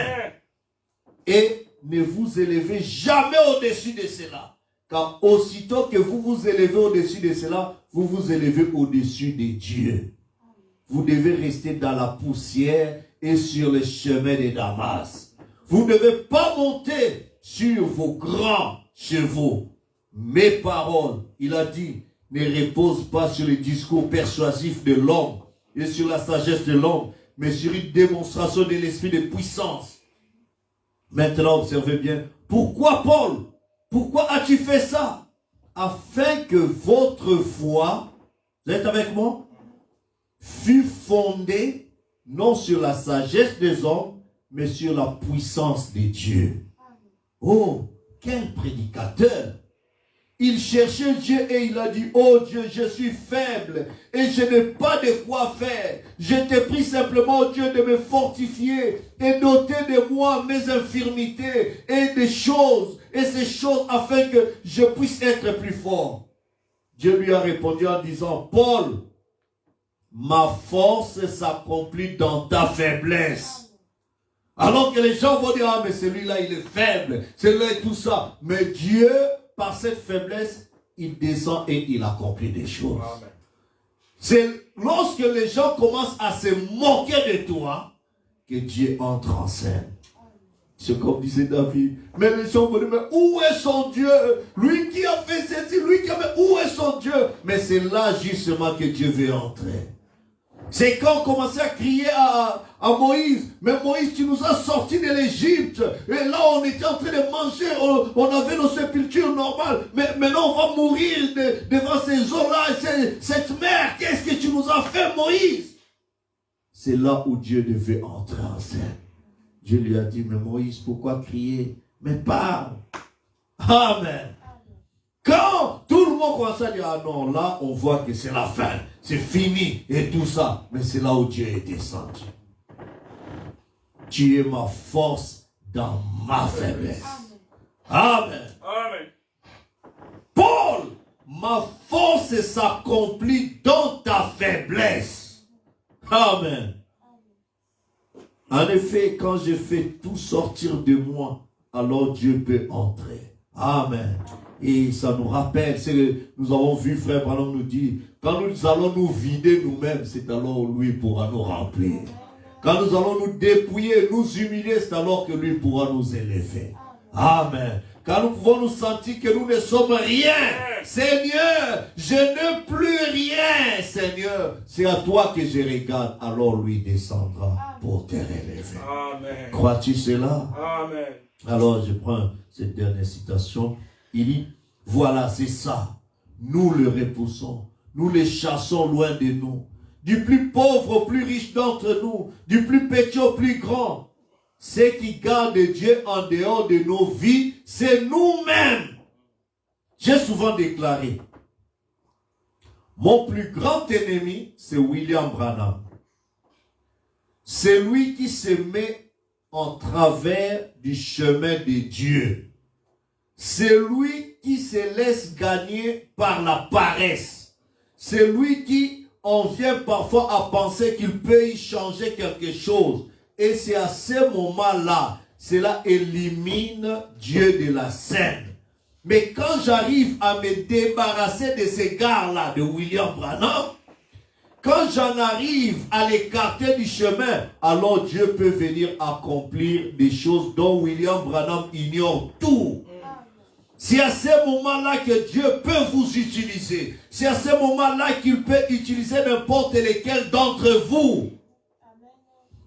Et ne vous élevez jamais au-dessus de cela. Car aussitôt que vous vous élevez au-dessus de cela, vous vous élevez au-dessus de Dieu. Vous devez rester dans la poussière et sur le chemin de Damas. Vous ne devez pas monter sur vos grands chevaux. Mes paroles, il a dit, ne reposent pas sur le discours persuasif de l'homme et sur la sagesse de l'homme, mais sur une démonstration de l'esprit de puissance. Maintenant, observez bien. Pourquoi Paul? Pourquoi as-tu fait ça? Afin que votre foi, vous êtes avec moi, fût fondée non sur la sagesse des hommes, mais sur la puissance de Dieu. Oh, quel prédicateur? Il cherchait Dieu et il a dit, oh Dieu, je suis faible et je n'ai pas de quoi faire. Je t'ai pris simplement, oh Dieu, de me fortifier et d'ôter de moi mes infirmités et des choses, et ces choses afin que je puisse être plus fort. Dieu lui a répondu en disant, Paul, ma force s'accomplit dans ta faiblesse. Alors que les gens vont dire, ah mais celui-là il est faible, celui-là et tout ça. Mais Dieu, par cette faiblesse, il descend et il accomplit des choses. C'est lorsque les gens commencent à se moquer de toi que Dieu entre en scène. C'est comme disait David. Mais les gens vont dire, mais où est son Dieu? Lui qui a fait ceci, lui qui a fait, où est son Dieu? Mais c'est là justement que Dieu veut entrer. C'est quand on commençait à crier à Moïse, mais Moïse, tu nous as sortis de l'Égypte, et là on était en train de manger, on avait nos sépultures normales, mais maintenant on va mourir devant ces eaux-là, cette mer, qu'est-ce que tu nous as fait, Moïse? C'est là où Dieu devait entrer en scène. Dieu lui a dit, mais Moïse, pourquoi crier? Mais parle. Amen. Quand tout le monde commence à dire, ah non, là, on voit que c'est la fin, c'est fini et tout ça. Mais c'est là où Dieu est descendu. Tu es ma force dans ma faiblesse. Amen. Amen. Paul, ma force s'accomplit dans ta faiblesse. Amen. En effet, quand je fais tout sortir de moi, alors Dieu peut entrer. Amen. Et ça nous rappelle, nous avons vu frère Branham nous dire, quand nous allons nous vider nous-mêmes, c'est alors lui pourra nous remplir. Quand nous allons nous dépouiller, nous humilier, c'est alors que lui pourra nous élever. Amen. Quand nous pouvons nous sentir que nous ne sommes rien, Seigneur, je ne plus rien, Seigneur. C'est à toi que je regarde, alors lui descendra pour te relever. Amen. Crois-tu cela? Amen. Alors je prends cette dernière citation. Il dit, voilà, c'est ça. Nous le repoussons. Nous les chassons loin de nous. Du plus pauvre au plus riche d'entre nous. Du plus petit au plus grand. Ceux qui gardent Dieu en dehors de nos vies, c'est nous-mêmes. J'ai souvent déclaré, mon plus grand ennemi, c'est William Branham. C'est lui qui se met en travers du chemin de Dieu. C'est lui qui se laisse gagner par la paresse. C'est lui qui en vient parfois à penser qu'il peut y changer quelque chose. Et c'est à ce moment-là, cela élimine Dieu de la scène. Mais quand j'arrive à me débarrasser de ces gars-là, de William Branham, quand j'en arrive à l'écarter du chemin, alors Dieu peut venir accomplir des choses dont William Branham ignore tout. C'est à ce moment-là que Dieu peut vous utiliser. C'est à ce moment-là qu'il peut utiliser n'importe lequel d'entre vous.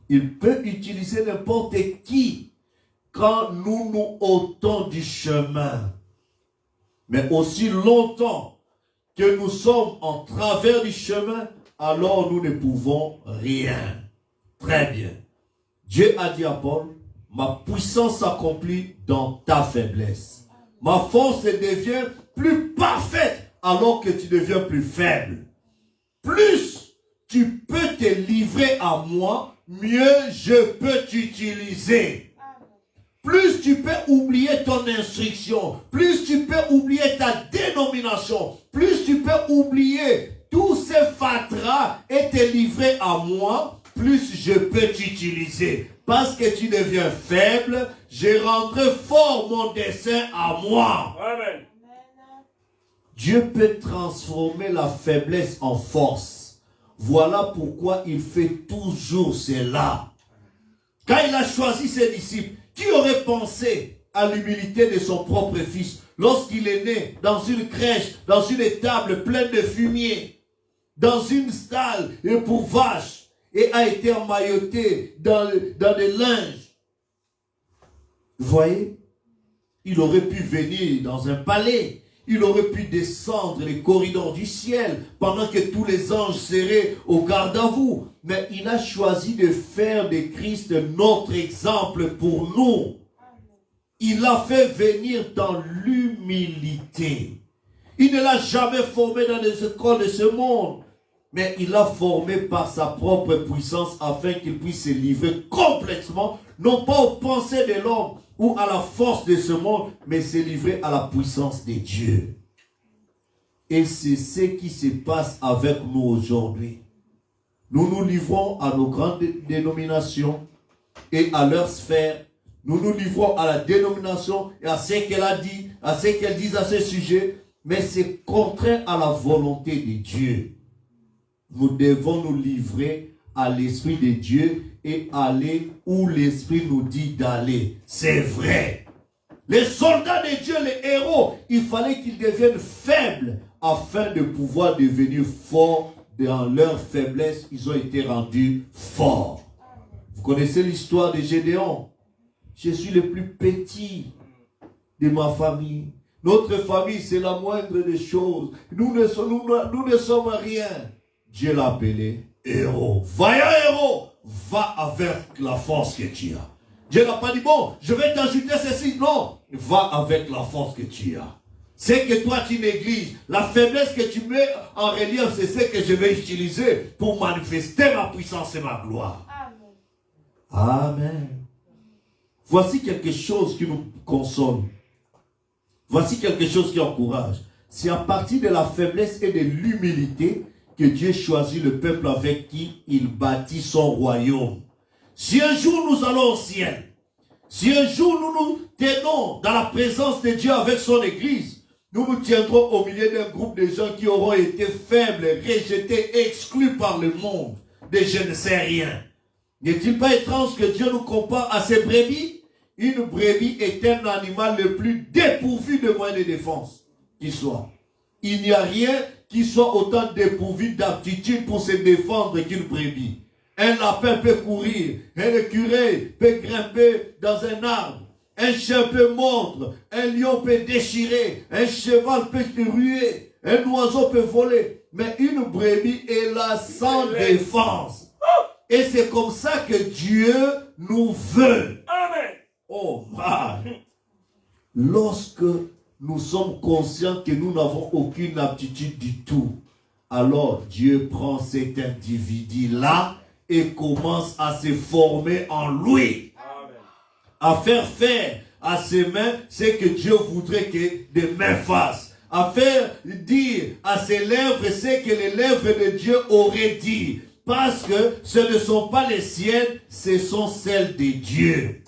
Il peut utiliser n'importe qui quand nous nous ôtons du chemin. Mais aussi longtemps que nous sommes en travers du chemin, alors nous ne pouvons rien. Très bien. Dieu a dit à Paul, ma puissance s'accomplit dans ta faiblesse. Ma force devient plus parfaite alors que tu deviens plus faible. Plus tu peux te livrer à moi, mieux je peux t'utiliser. Plus tu peux oublier ton instruction, plus tu peux oublier ta dénomination, plus tu peux oublier tous ces fatras et te livrer à moi, plus je peux t'utiliser. Parce que tu deviens faible, je rendrai fort mon dessein à moi. Amen. Dieu peut transformer la faiblesse en force. Voilà pourquoi il fait toujours cela. Quand il a choisi ses disciples, qui aurait pensé à l'humilité de son propre fils lorsqu'il est né dans une crèche, dans une étable pleine de fumier, dans une stalle et pour vaches, et a été emmailloté dans des linges. Vous voyez, il aurait pu venir dans un palais. Il aurait pu descendre les corridors du ciel pendant que tous les anges seraient au garde à vous. Mais il a choisi de faire de Christ notre exemple pour nous. il l'a fait venir dans l'humilité. Il ne l'a jamais formé dans les écoles de ce monde, mais il l'a formé par sa propre puissance afin qu'il puisse se livrer complètement, non pas aux pensées de l'homme ou à la force de ce monde, mais se livrer à la puissance de Dieu. Et c'est ce qui se passe avec nous aujourd'hui. Nous nous livrons à nos grandes dénominations et à leur sphère. Nous nous livrons à la dénomination et à ce qu'elle a dit, à ce qu'elle dit à ce sujet, mais c'est contraire à la volonté de Dieu. Nous devons nous livrer à l'Esprit de Dieu et aller où l'Esprit nous dit d'aller. C'est vrai. Les soldats de Dieu, les héros, il fallait qu'ils deviennent faibles afin de pouvoir devenir forts. Dans leur faiblesse, ils ont été rendus forts. Vous connaissez l'histoire de Gédéon. Je suis le plus petit de ma famille. Notre famille, c'est la moindre des choses. Nous ne sommes rien. Dieu l'a appelé héros. Vaillant héros, va avec la force que tu as. Dieu n'a pas dit, bon, je vais t'ajouter ceci. Non, va avec la force que tu as. C'est que toi tu négliges. La faiblesse que tu mets en relief, c'est ce que je vais utiliser pour manifester ma puissance et ma gloire. Amen. Amen. Voici quelque chose qui nous console. Voici quelque chose qui encourage. C'est à partir de la faiblesse et de l'humilité que Dieu choisit le peuple avec qui il bâtit son royaume. Si un jour nous allons au ciel, si un jour nous nous tenons dans la présence de Dieu avec son église, nous nous tiendrons au milieu d'un groupe de gens qui auront été faibles, rejetés, exclus par le monde, de je ne sais rien. N'est-il pas étrange que Dieu nous compare à ses brebis? Une brebis est un animal le plus dépourvu de moyens de défense qui soit. Il n'y a rien qui soit autant dépourvu d'aptitude pour se défendre qu'une brebis. Un lapin peut courir, un écureuil peut grimper dans un arbre. Un chien peut mordre, un lion peut déchirer, un cheval peut se ruer, un oiseau peut voler. Mais une brebis est là sans défense. Et c'est comme ça que Dieu nous veut. Amen. Oh man. Lorsque nous sommes conscients que nous n'avons aucune aptitude du tout, alors Dieu prend cet individu-là et commence à se former en lui. À faire à ses mains ce que Dieu voudrait que des mains fassent. À faire dire à ses lèvres ce que les lèvres de Dieu auraient dit. Parce que ce ne sont pas les siennes, ce sont celles de Dieu.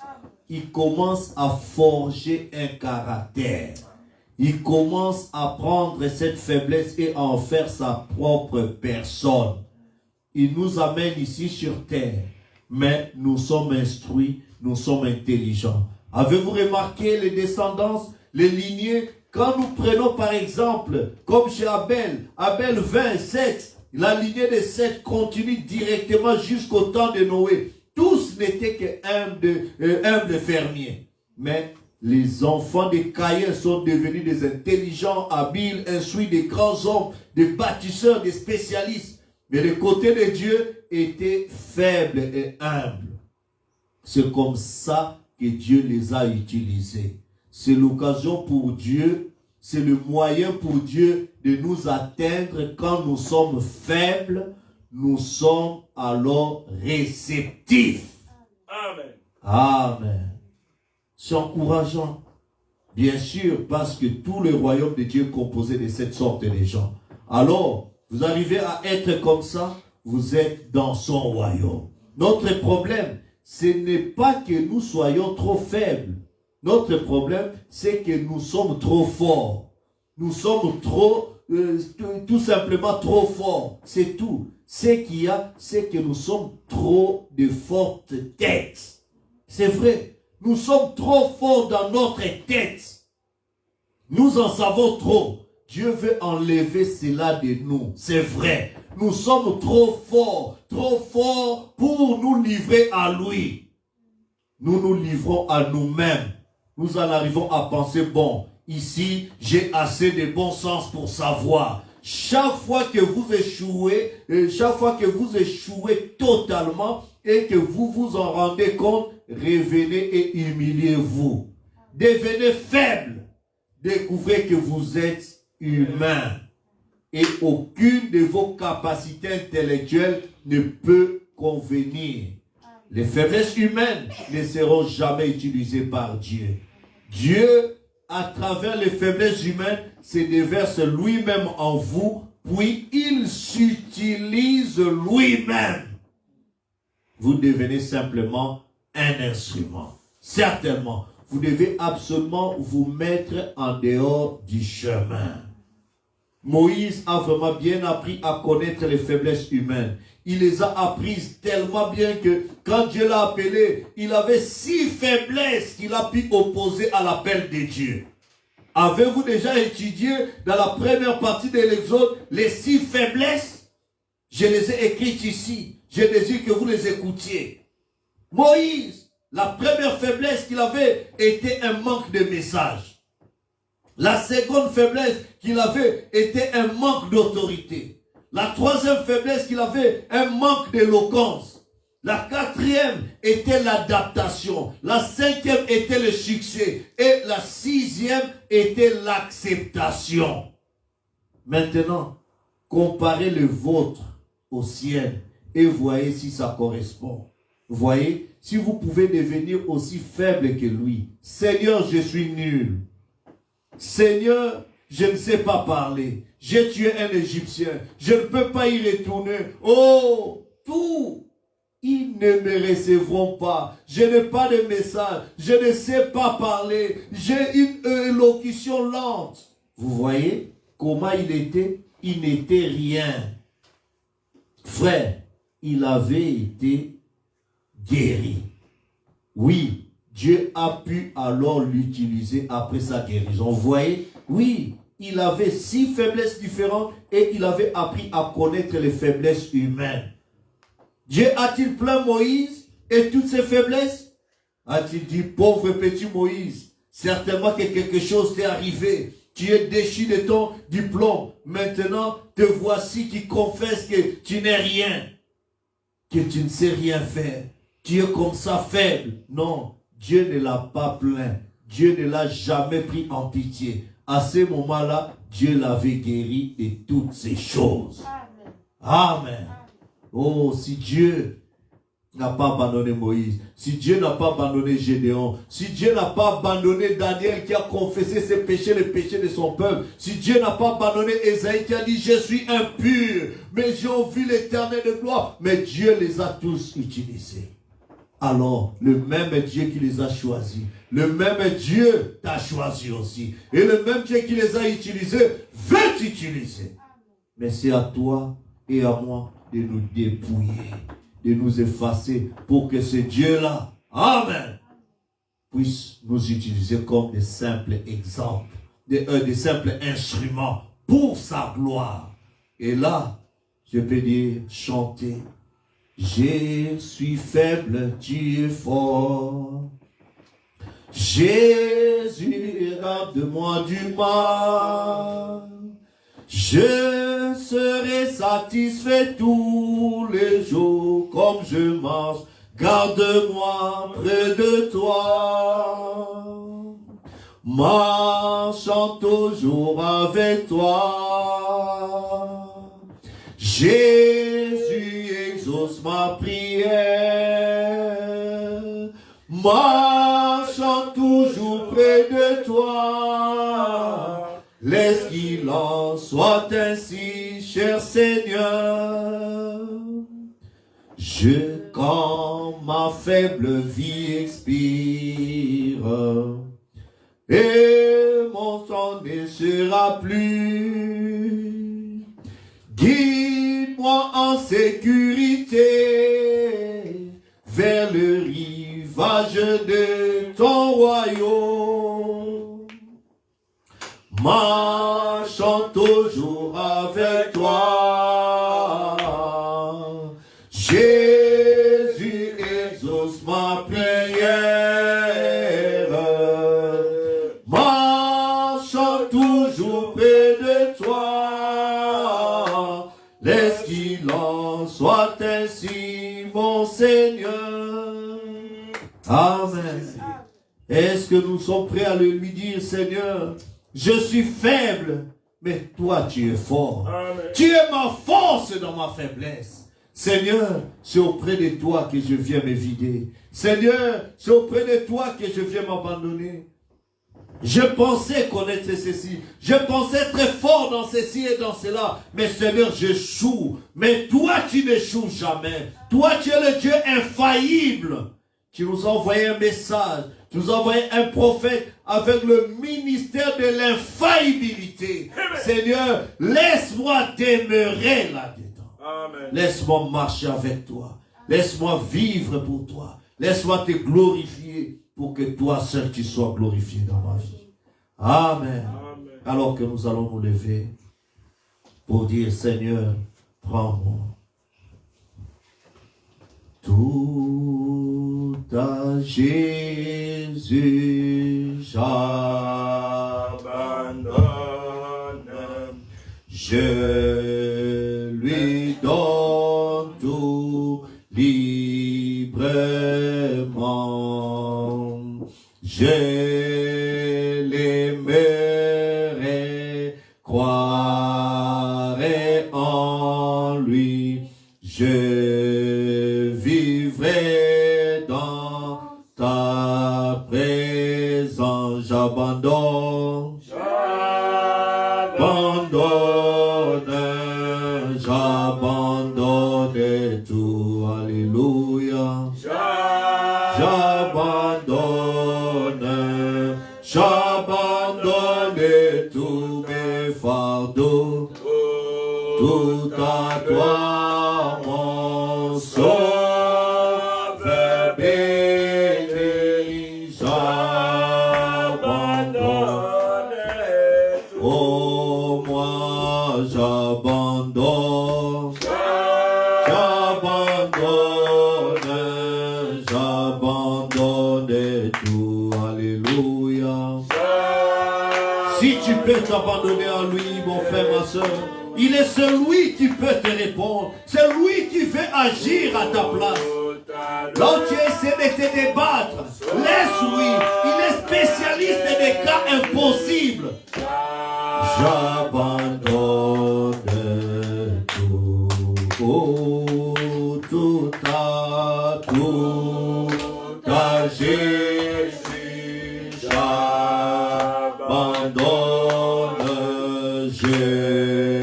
Il commence à forger un caractère. Il commence à prendre cette faiblesse et à en faire sa propre personne. Il nous amène ici sur terre. Mais nous sommes instruits. Nous sommes intelligents. Avez-vous remarqué les descendances, les lignées? Quand nous prenons par exemple, comme chez Abel, Abel 27, la lignée de Seth continue directement jusqu'au temps de Noé. Tous n'étaient que humbles fermiers. Mais les enfants de Caïn sont devenus des intelligents, habiles, instruits, des grands hommes, des bâtisseurs, des spécialistes. Mais le côté de Dieu était faible et humble. C'est comme ça que Dieu les a utilisés. C'est l'occasion pour Dieu, c'est le moyen pour Dieu de nous atteindre quand nous sommes faibles. Nous sommes alors réceptifs. Amen. Amen. C'est encourageant. Bien sûr, parce que tout le royaume de Dieu est composé de cette sorte de gens. Alors, vous arrivez à être comme ça, vous êtes dans son royaume. Notre problème, ce n'est pas que nous soyons trop faibles. Notre problème, c'est que nous sommes trop forts. Nous sommes tout simplement trop forts. C'est tout. Ce qu'il y a, c'est que nous sommes trop de fortes têtes. C'est vrai. Nous sommes trop forts dans notre tête. Nous en savons trop. Dieu veut enlever cela de nous. C'est vrai. Nous sommes trop forts pour nous livrer à lui. Nous nous livrons à nous-mêmes. Nous en arrivons à penser, bon, ici, j'ai assez de bon sens pour savoir. Chaque fois que vous échouez totalement et que vous vous en rendez compte, revenez et humiliez-vous. devenez faible. Découvrez que vous êtes humain. Et aucune de vos capacités intellectuelles ne peut convenir. Les faiblesses humaines ne seront jamais utilisées par Dieu. Dieu, à travers les faiblesses humaines, se déverse lui-même en vous, puis il s'utilise lui-même. Vous devenez simplement un instrument. Certainement, vous devez absolument vous mettre en dehors du chemin. Moïse a vraiment bien appris à connaître les faiblesses humaines. Il les a apprises tellement bien que quand Dieu l'a appelé, il avait 6 faiblesses qu'il a pu opposer à l'appel de Dieu. Avez-vous déjà étudié dans la première partie de l'Exode les 6 faiblesses? Je les ai écrites ici. Je désire que vous les écoutiez. Moïse, la première faiblesse qu'il avait était un manque de message. La seconde faiblesse qu'il avait était un manque d'autorité. La troisième faiblesse qu'il avait, un manque d'éloquence. La quatrième était l'adaptation. La cinquième était le succès. Et la sixième était l'acceptation. Maintenant, comparez le vôtre au sien et voyez si ça correspond. Voyez, si vous pouvez devenir aussi faible que lui. Seigneur, je suis nul. Seigneur, je ne sais pas parler. J'ai tué un Égyptien. Je ne peux pas y retourner. Oh, tout. Ils ne me recevront pas. Je n'ai pas de message. Je ne sais pas parler. J'ai une élocution lente. Vous voyez comment il était? Il n'était rien. Frère, il avait été guéri. Oui. Dieu a pu alors l'utiliser après sa guérison. Vous voyez? Oui, il avait 6 faiblesses différentes et il avait appris à connaître les faiblesses humaines. Dieu a-t-il plaint Moïse et toutes ses faiblesses? A-t-il dit, pauvre petit Moïse, certainement que quelque chose t'est arrivé. Tu es déchu de ton diplôme. Maintenant, te voici qui confesse que tu n'es rien. Que tu ne sais rien faire. Tu es comme ça faible. Non. Dieu ne l'a pas plaint. Dieu ne l'a jamais pris en pitié. À ce moment-là, Dieu l'avait guéri de toutes ces choses. Amen. Oh, si Dieu n'a pas abandonné Moïse, si Dieu n'a pas abandonné Gédéon, si Dieu n'a pas abandonné Daniel qui a confessé ses péchés, les péchés de son peuple, si Dieu n'a pas abandonné Ésaïe qui a dit « Je suis impur, mais j'ai vu l'Éternel de gloire », mais Dieu les a tous utilisés. Alors, le même Dieu qui les a choisis, le même Dieu t'a choisi aussi. Et le même Dieu qui les a utilisés, veut t'utiliser. Mais c'est à toi et à moi de nous dépouiller, de nous effacer pour que ce Dieu-là, Amen, puisse nous utiliser comme des simples exemples, des simples instruments pour sa gloire. Et là, je peux dire, chanter. Je suis faible, tu es fort. Jésus, garde-moi du mal. Je serai satisfait tous les jours comme je marche. Garde-moi près de toi. Marchant toujours avec toi. Jésus exauce ma prière, marchant toujours près de toi. Laisse qu'il en soit ainsi, cher Seigneur. Quand ma faible vie expire, et mon temps ne sera plus, guide-moi en sécurité vers le rivage de ton royaume. Marchant toujours avec toi. Jésus exauce ma prière. Marchant toujours près de toi. Laisse qu'il en soit ainsi, mon Seigneur. Amen. Est-ce que nous sommes prêts à lui dire, Seigneur, je suis faible, mais toi tu es fort. Amen. Tu es ma force dans ma faiblesse. Seigneur, c'est auprès de toi que je viens me vider. Seigneur, c'est auprès de toi que je viens m'abandonner. Je pensais connaître ceci. Je pensais être fort dans ceci et dans cela. Mais Seigneur, j'échoue. Mais toi, tu n'échoues jamais. Toi, tu es le Dieu infaillible. Tu nous as envoyé un message. Tu nous as envoyé un prophète avec le ministère de l'infaillibilité. Seigneur, laisse-moi demeurer là-dedans. Amen. Laisse-moi marcher avec toi. Laisse-moi vivre pour toi. Laisse-moi te glorifier pour que toi seul tu sois glorifié dans ma vie. Amen. Amen. Alors que nous allons nous lever pour dire, Seigneur, prends-moi. Tout à Jésus, j'abandonne. Je lui donne tout librement. Je l'aimerai, croirai en lui. Je vivrai dans ta présence. J'abandonne. J'abandonne tout. Alléluia. J'abandonne tous mes fardeaux. Tout à toi, mon sauveur béni. J'abandonne. Oh, moi j'abandonne. J'abandonne tout. Alléluia. Si tu peux t'abandonner à lui, mon frère, ma soeur, il est celui qui peut te répondre. C'est lui qui veut agir à ta place. Là où tu essaies de te débattre, laisse-lui. Il est spécialiste des cas impossibles. J'abandonne tout, tout à Jésus. J'abandonne, je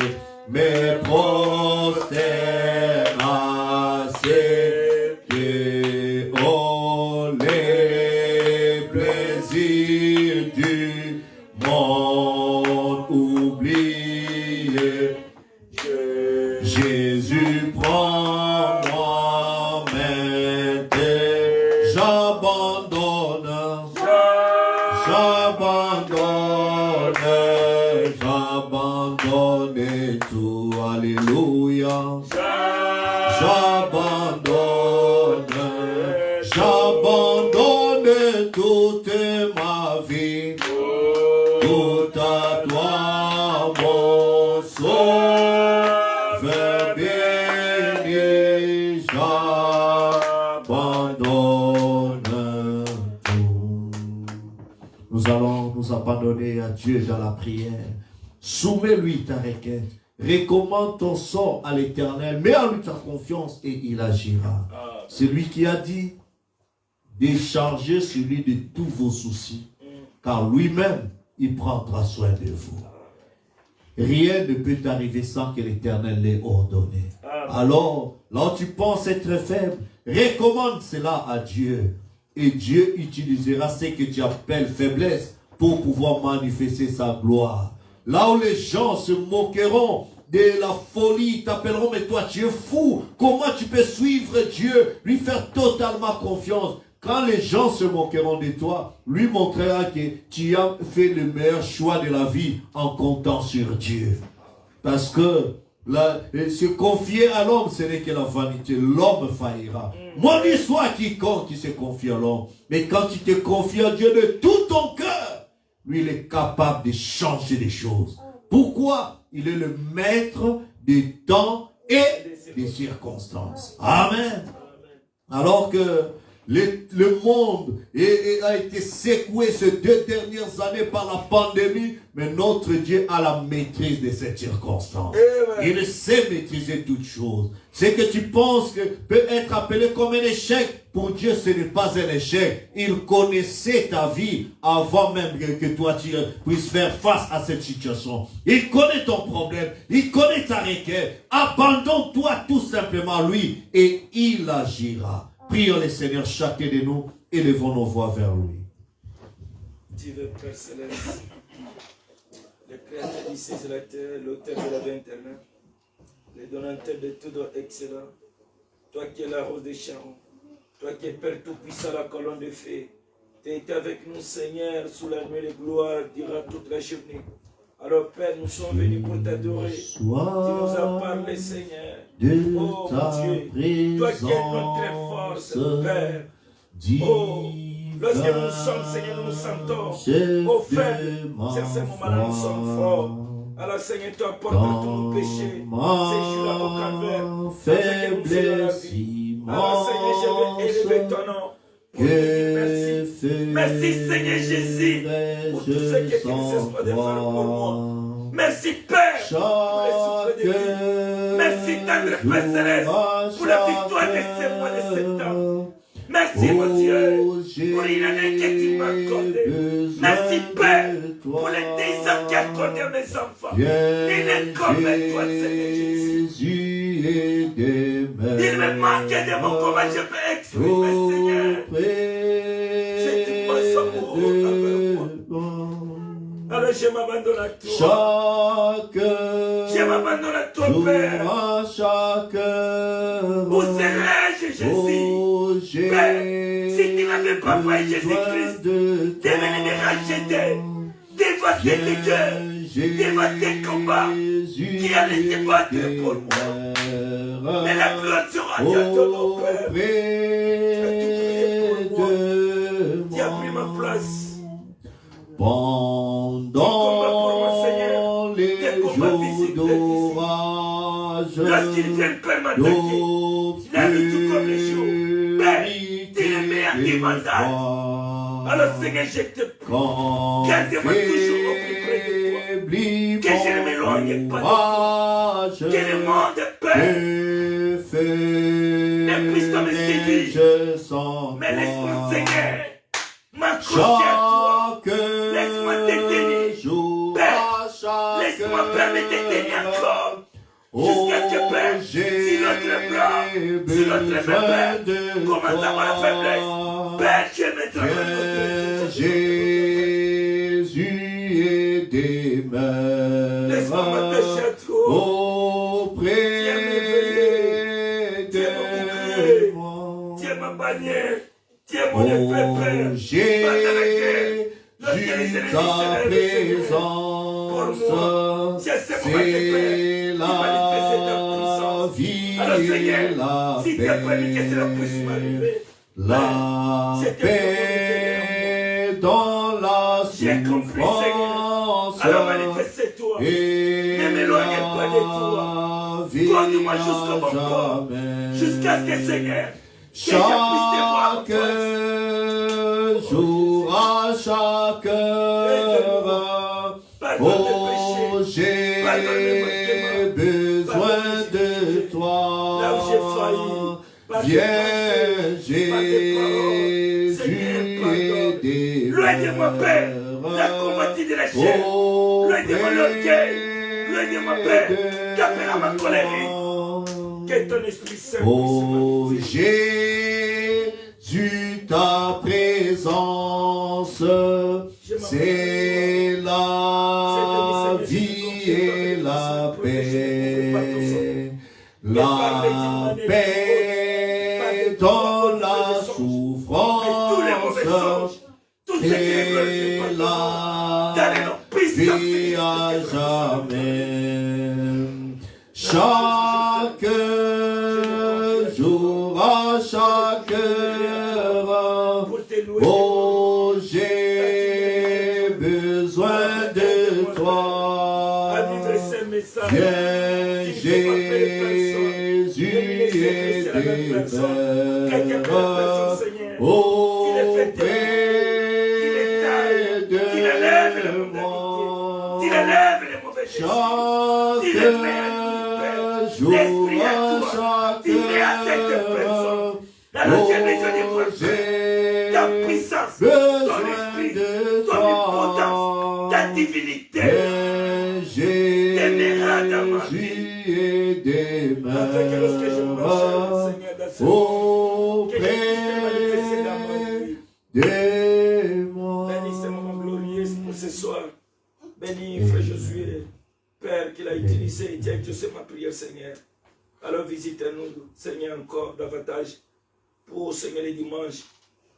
me prosterne à ses pieds. Oh, les plaisirs du monde oublié. Jésus, prends-moi maintenant. J'abandonne. J'abandonne tout. Alléluia. J'abandonne toute ma vie. Tout à toi, mon sauveur béni. J'abandonne tout. Nous allons nous abandonner à Dieu dans la prière. Soumets-lui ta requête. Recommande ton sort à l'Éternel. Mets en lui ta confiance et il agira. C'est lui qui a dit, déchargez sur lui de tous vos soucis, car lui-même, il prendra soin de vous. Rien ne peut t'arriver sans que l'Éternel l'ait ordonné. Alors, là où tu penses être faible, recommande cela à Dieu. Et Dieu utilisera ce que tu appelles faiblesse pour pouvoir manifester sa gloire. Là où les gens se moqueront de la folie, ils t'appelleront, mais toi tu es fou. Comment tu peux suivre Dieu, lui faire totalement confiance? Quand les gens se moqueront de toi, lui montrera que tu as fait le meilleur choix de la vie en comptant sur Dieu. Parce que se confier à l'homme, ce n'est que la vanité. L'homme faillira. Maudit soit quiconque qui se confie à l'homme. Mais quand tu te confies à Dieu de tout ton cœur, lui, il est capable de changer les choses. Pourquoi? Il est le maître des temps et des circonstances. Amen. Alors que le monde a été secoué ces 2 dernières années par la pandémie, mais notre Dieu a la maîtrise de cette circonstance. Il sait maîtriser toutes choses. Ce que tu penses que peut être appelé comme un échec, pour Dieu ce n'est pas un échec. Il connaissait ta vie avant même que toi tu puisses faire face à cette situation. Il connaît ton problème, il connaît ta requête. Abandonne-toi tout simplement à lui et il agira. Prions le Seigneur, chacun de nous, élevons nos voix vers lui. Dieu Père Céleste, le créateur du ciel et de la terre, l'auteur de la vie éternelle, le donateur de tout don excellent, toi qui es la rose des Sharon, toi qui es Père Tout-Puissant, la colonne de feu, tu es été avec nous, Seigneur, sous la nuit de gloire, durant toute la journée. Alors, Père, nous sommes venus pour t'adorer. Tu nous as parlé, Seigneur. Oh, mon Dieu, toi qui es notre force, Père. Oh, lorsque nous sommes, Seigneur, nous nous sentons, oh, faibles. C'est ce moment-là, nous sommes forts. Alors, Seigneur, tu apportes tous nos péchés. Ces jours-là, au calvaire. Faiblesse. Alors, Seigneur, je vais élever ton nom. Pour te dire merci. Merci, Seigneur Jésus, pour tout ce que tu nous espoirs de faire pour moi. Merci, Père, pour les souffles de vie. Merci, tendre Père Céleste, pour la victoire de ce mois de septembre. Merci, mon Dieu, pour une année que tu m'as accordée. Merci, Père, pour les 10 ans que tu as accordé à mes enfants. Il est comme toi, Seigneur Jésus. Il me manque de mon combat, je peux exprimer, Seigneur. C'est immense amour envers moi. Alors je m'abandonne à toi. Je m'abandonne à toi, Père. Où serais-je, Jésus? Père, si tu n'avais pas envoyé Jésus-Christ, tu venais me racheter, dévaster tes cœurs, dévaster tes combats, qui a laissé battre pour moi. Mais la gloire sera à ton nom, Père. Tu as tout prié pour moi. Tu as pris ma place. Pendant les jours d'orage, lorsqu'ils viennent permanenter, la nuit tout comme les jours, Père, tu es le meilleur qui m'entend. Alors Seigneur, je te prie, garde-moi toujours au plus près de toi, que je ne m'éloigne pas de toi, que le monde, Père, ne puisse pas me séduire, mais laisse-moi, Seigneur, m'accrocher à toi, laisse-moi te tenir, Père, laisse-moi permettre de te tenir encore, jusqu'à ce que, Père, si notre bras, si notre Père, commence à avoir la faiblesse, Père, je me donne Jésus est des mères. Laisse-moi m'attacher à toi. Auprès de moi. Tu es ma bannière. Tu es mon épée, Père. Jésus, ta présence, c'est la vie et la si tu as permis que cela puisse m'arriver, la paix dans la souffrance. Alors manifeste-toi. Ne m'éloigne pas de toi. Conduis-moi jusqu'au bon port. Jusqu'à ce que, Seigneur, chaque jour, à chaque heure, oh, j'ai besoin de toi. Là où j'ai failli, viens, Jésus, aidez-moi. loin de mon Père, la convoitise de la chair, loin de mon orgueil, loin de mon Père, qu'appellera ma colère. Que ton Esprit Saint oh, Jésus, ta présence, c'est la vie et la paix. La paix dans la souffrance et la vie à jamais. Chaque jour, à chaque heure, oh, j'ai besoin de toi. Viens, Jésus, et tes qu'il élève la mondanité, qu'il élève les mauvais esprits, qu'il élève l'esprit à toi, qu'il met à cette personne, dans laquelle les gens des ta puissance, ton esprit, ton omnipotence, ta divinité, demeurera dans ma vie. Afin que lorsque je marche, Seigneur, dans ce monde, que je puisse te manifester dans ma vie. Bénis ce moment glorieux pour ce soir. Bénis frère Josué, Père, qu'il a utilisé et qui a exaucé ma prière, Seigneur. Alors visitez-nous, Seigneur, encore davantage pour, Seigneur, les dimanches,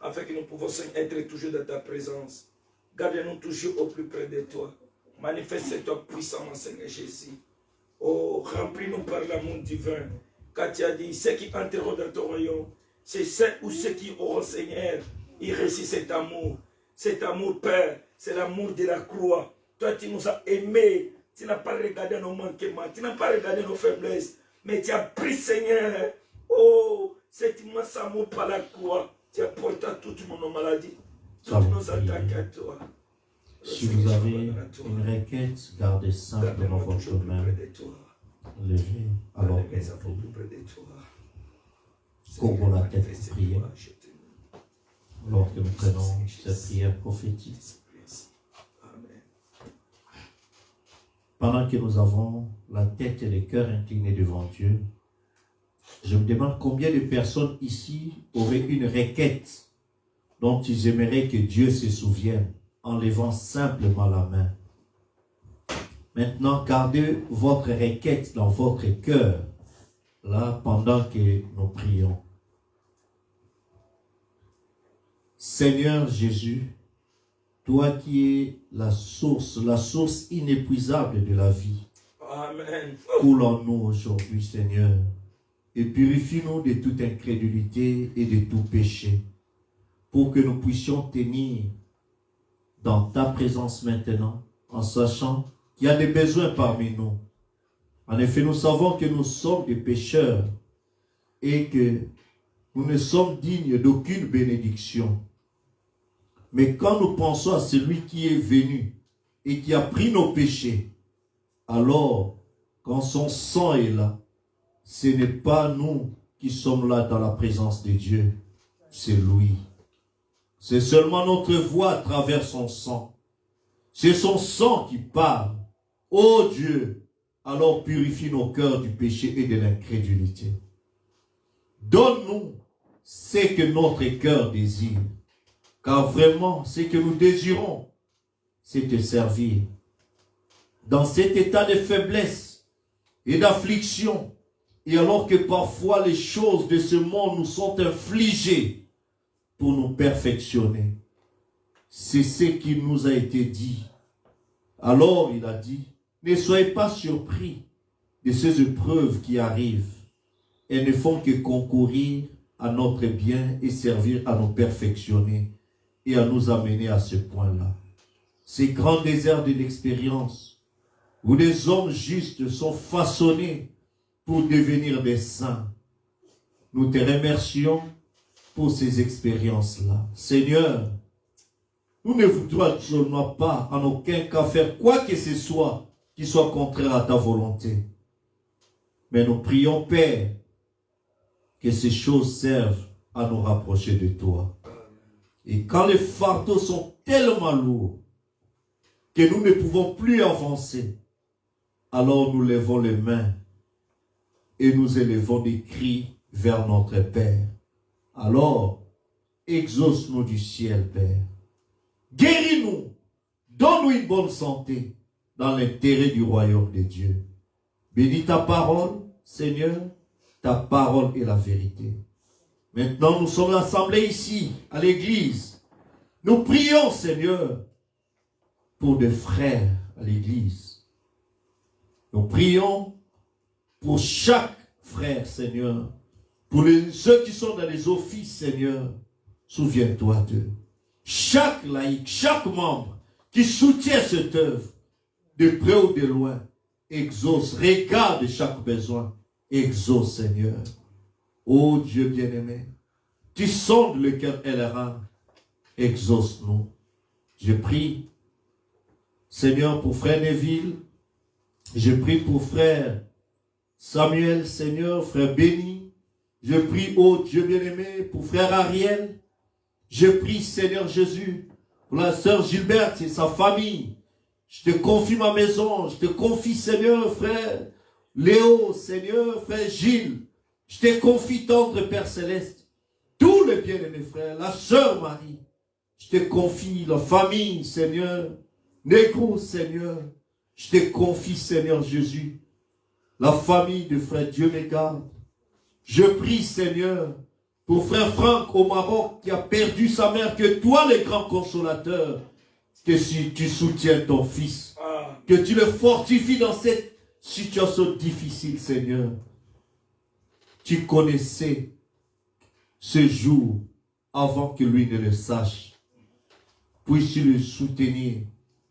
afin que nous pouvons, Seigneur, être toujours dans ta présence. Garde-nous toujours au plus près de toi. Manifeste-toi puissamment, Seigneur Jésus. Oh, remplis-nous par l'amour divin. Car tu as dit, ceux qui entreront dans ton royaume, c'est ceux ou ceux qui auront, Seigneur, ils réussissent cet amour. Cet amour, Père, c'est l'amour de la croix. Toi, tu nous as aimés. Tu n'as pas regardé nos manquements. Tu n'as pas regardé nos faiblesses. Mais tu as pris, Seigneur, oh, cet immense amour par la croix. Tu as porté toutes nos maladies. Toutes nos attaques à toi. Si vous avez une requête, gardez simplement votre main levée alors que couvrons la tête pour prier. Alors que nous prenons cette prière prophétique. Pendant que nous avons la tête et le cœur inclinés devant Dieu, je me demande combien de personnes ici auraient une requête dont ils aimeraient que Dieu se souvienne, en levant simplement la main. Maintenant, gardez votre requête dans votre cœur, là, pendant que nous prions. Seigneur Jésus, toi qui es la source inépuisable de la vie, Amen. coule en nous aujourd'hui, Seigneur, et purifie-nous de toute incrédulité et de tout péché, pour que nous puissions tenir dans ta présence maintenant, en sachant qu'il y a des besoins parmi nous. En effet, nous savons que nous sommes des pécheurs et que nous ne sommes dignes d'aucune bénédiction. Mais quand nous pensons à celui qui est venu et qui a pris nos péchés, alors, quand son sang est là, ce n'est pas nous qui sommes là dans la présence de Dieu, c'est lui. C'est seulement notre voix à travers son sang. C'est son sang qui parle. Ô Dieu, alors purifie nos cœurs du péché et de l'incrédulité. Donne-nous ce que notre cœur désire. Car vraiment, ce que nous désirons, c'est te servir. Dans cet état de faiblesse et d'affliction, et alors que parfois les choses de ce monde nous sont infligées, pour nous perfectionner. C'est ce qui nous a été dit. Alors il a dit, ne soyez pas surpris de ces épreuves qui arrivent. Elles ne font que concourir à notre bien et servir à nous perfectionner et à nous amener à ce point-là. Ces grands déserts de l'expérience où les hommes justes sont façonnés pour devenir des saints. Nous te remercions pour ces expériences-là. Seigneur, nous ne voudrons absolument pas en aucun cas faire quoi que ce soit qui soit contraire à ta volonté. Mais nous prions, Père, que ces choses servent à nous rapprocher de toi. Et quand les fardeaux sont tellement lourds que nous ne pouvons plus avancer, alors nous levons les mains et nous élevons des cris vers notre Père. Alors, exauce-nous du ciel, Père. Guéris-nous. Donne-nous une bonne santé dans l'intérêt du royaume de Dieu. Bénis ta parole, Seigneur. Ta parole est la vérité. Maintenant, nous sommes assemblés ici, à l'église. Nous prions, Seigneur, pour des frères à l'église. Nous prions pour chaque frère, Seigneur. Pour ceux qui sont dans les offices, Seigneur, souviens-toi d'eux. Chaque laïc, chaque membre qui soutient cette œuvre, de près ou de loin, exauce, regarde chaque besoin, exauce, Seigneur. Ô Dieu bien-aimé, tu sondes le cœur et le rang, Exauce-nous. Je prie, Seigneur, pour frère Neville. Je prie pour frère Samuel, Seigneur, frère Béni. Je prie, ô Dieu bien-aimé, pour frère Ariel. Je prie, Seigneur Jésus, pour la sœur Gilberte et sa famille. Je te confie ma maison. Je te confie, Seigneur, frère Léo, Seigneur, frère Gilles. Je te confie, tendre Père Céleste, tous les bien-aimés frères, la sœur Marie. Je te confie la famille, Seigneur. Négro, Seigneur. Je te confie, Seigneur Jésus, la famille de frère Dieu me garde. Je prie, Seigneur, pour frère Franck au Maroc qui a perdu sa mère, que toi, le grand consolateur, que si tu soutiens ton fils, que tu le fortifies dans cette situation difficile, Seigneur. Tu connaissais ce jour avant que lui ne le sache. Puisses-tu le soutenir,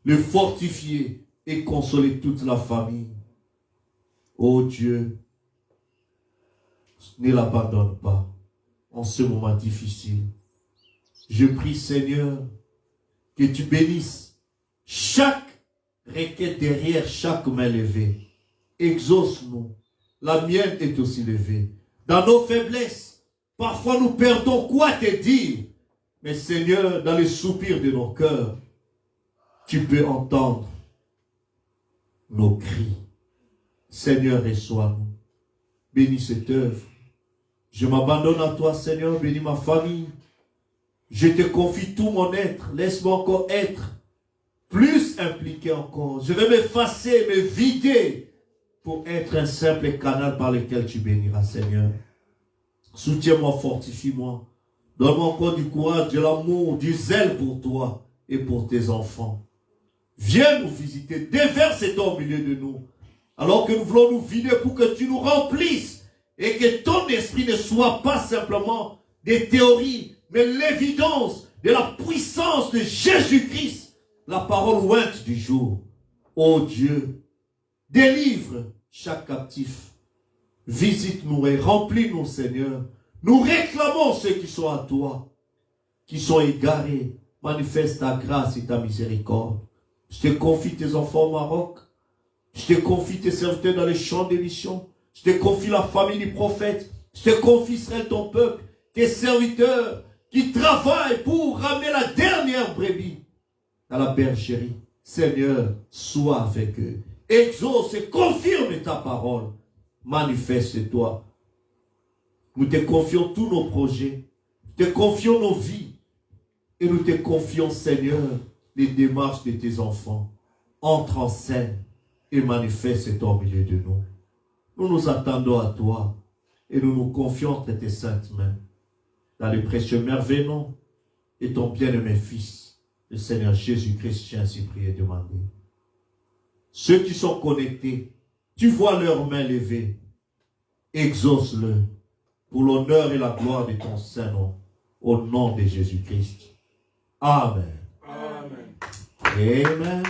le fortifier et consoler toute la famille. Oh Dieu, ne l'abandonne pas en ce moment difficile. Je prie, Seigneur, que tu bénisses chaque requête derrière chaque main levée. Exauce-nous. La mienne est aussi levée. Dans nos faiblesses, parfois nous perdons quoi te dire. Mais Seigneur, dans les soupirs de nos cœurs, tu peux entendre nos cris. Seigneur, reçois-nous. Bénis cette œuvre. Je m'abandonne à toi, Seigneur. Bénis ma famille. Je te confie tout mon être. Laisse-moi encore être plus impliqué encore. Je vais m'effacer, me vider pour être un simple canal par lequel tu béniras, Seigneur. Soutiens-moi, fortifie-moi. Donne-moi encore du courage, de l'amour, du zèle pour toi et pour tes enfants. Viens nous visiter, déverse ton au milieu de nous. Alors que nous voulons nous vider pour que tu nous remplisses et que ton esprit ne soit pas simplement des théories, mais l'évidence de la puissance de Jésus-Christ, la parole ointe du jour. Ô Dieu, délivre chaque captif. Visite-nous et remplis-nous, Seigneur. Nous réclamons ceux qui sont à toi, qui sont égarés. Manifeste ta grâce et ta miséricorde. Je te confie tes enfants au Maroc. Je te confie tes serviteurs dans les champs d'émission. Je te confie la famille du prophète. Je te confie, Israël, ton peuple, tes serviteurs qui travaillent pour ramener la dernière brebis à la bergerie. Seigneur, sois avec eux. Exauce et confirme ta parole. Manifeste-toi. Nous te confions tous nos projets. Nous te confions nos vies. Et nous te confions, Seigneur, les démarches de tes enfants. Entre en scène et manifeste-toi au milieu de nous. Nous nous attendons à toi et nous nous confions entre tes saintes mains. Dans le précieux merveilleux nom et ton bien-aimé Fils, le Seigneur Jésus-Christ, j'ai ainsi prié et demandé. Ceux qui sont connectés, tu vois leurs mains levées. Exauce-le pour l'honneur et la gloire de ton Saint-Nom, au nom de Jésus-Christ. Amen. Amen. Amen.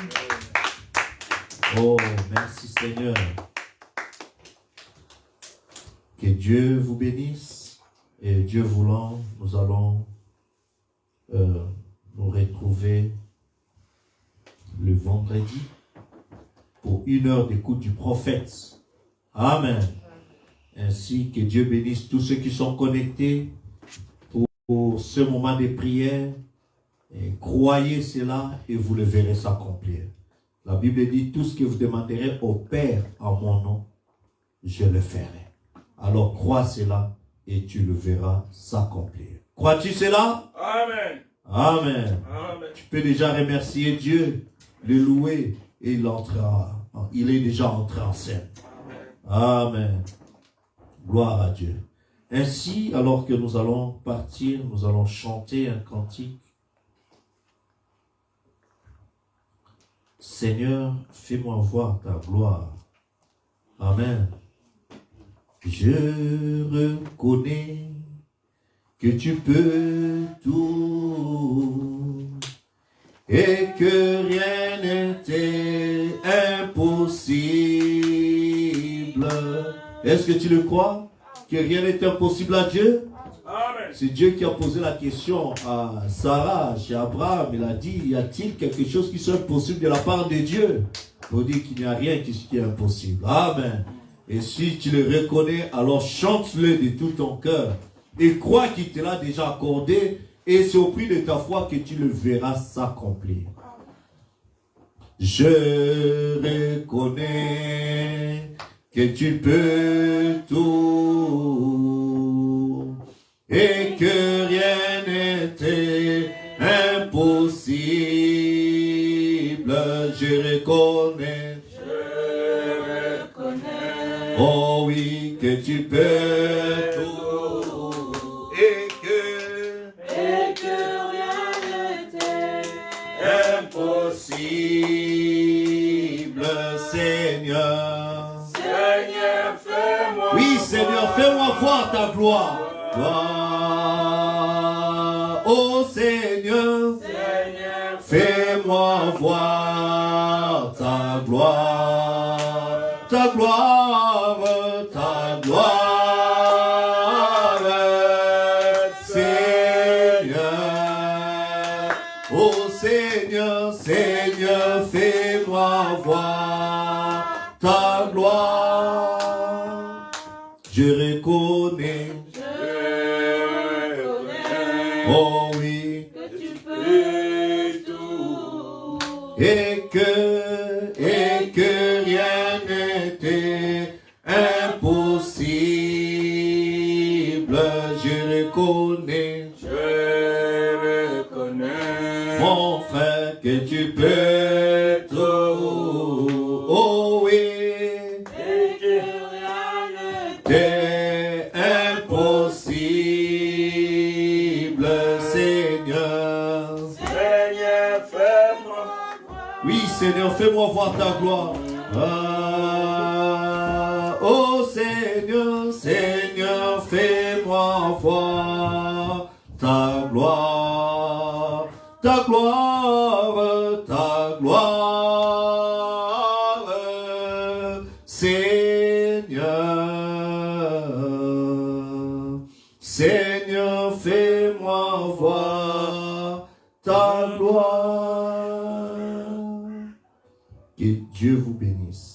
Oh, merci Seigneur. Que Dieu vous bénisse. Et Dieu voulant, nous allons nous retrouver le vendredi pour 1 heure d'écoute du prophète. Amen. Ainsi que Dieu bénisse tous ceux qui sont connectés pour ce moment de prière. Et croyez cela et vous le verrez s'accomplir. La Bible dit, tout ce que vous demanderez au Père en mon nom, je le ferai. Alors crois cela et tu le verras s'accomplir. Crois-tu cela? Amen. Amen. Amen. Tu peux déjà remercier Dieu, le louer et il est déjà entré en scène. Amen. Amen. Gloire à Dieu. Ainsi, alors que nous allons partir, nous allons chanter un cantique. Seigneur, fais-moi voir ta gloire. Amen. Je reconnais que tu peux tout et que rien n'était impossible. Est-ce que tu le crois? Que rien n'est impossible à Dieu? Amen. c'est Dieu qui a posé la question à Sarah, chez Abraham. Il a dit, y a-t-il quelque chose qui soit possible de la part de Dieu? Pour dire qu'il n'y a rien qui est impossible. Amen. Et si tu le reconnais, alors chante-le de tout ton cœur. Et crois qu'il te l'a déjà accordé. Et c'est au prix de ta foi que tu le verras s'accomplir. Je reconnais que tu peux tout et que rien n'était impossible. Je reconnais, oh oui, que tu peux tout et que rien n'était impossible, Seigneur. Seigneur, fais-moi. Oui, Seigneur, fais-moi voir ta gloire. Oh Seigneur, Seigneur, fais-moi voir ta gloire, ta gloire, ta gloire, Seigneur. Oh Seigneur, Seigneur, fais-moi voir ta gloire. Je reconnais, oh oui, que tu peux tout. et que rien n'était impossible. Je reconnais, mon frère, que tu peux tout. Oh oui, Et que rien t'es impossible, Seigneur. Seigneur, fais-moi. Oui, Seigneur, fais-moi voir ta gloire. Ah, oh Seigneur, Seigneur, fais-moi voir ta gloire, ta gloire, ta gloire, Seigneur. Seigneur, fais-moi voir ta gloire. Que Dieu vous bénisse.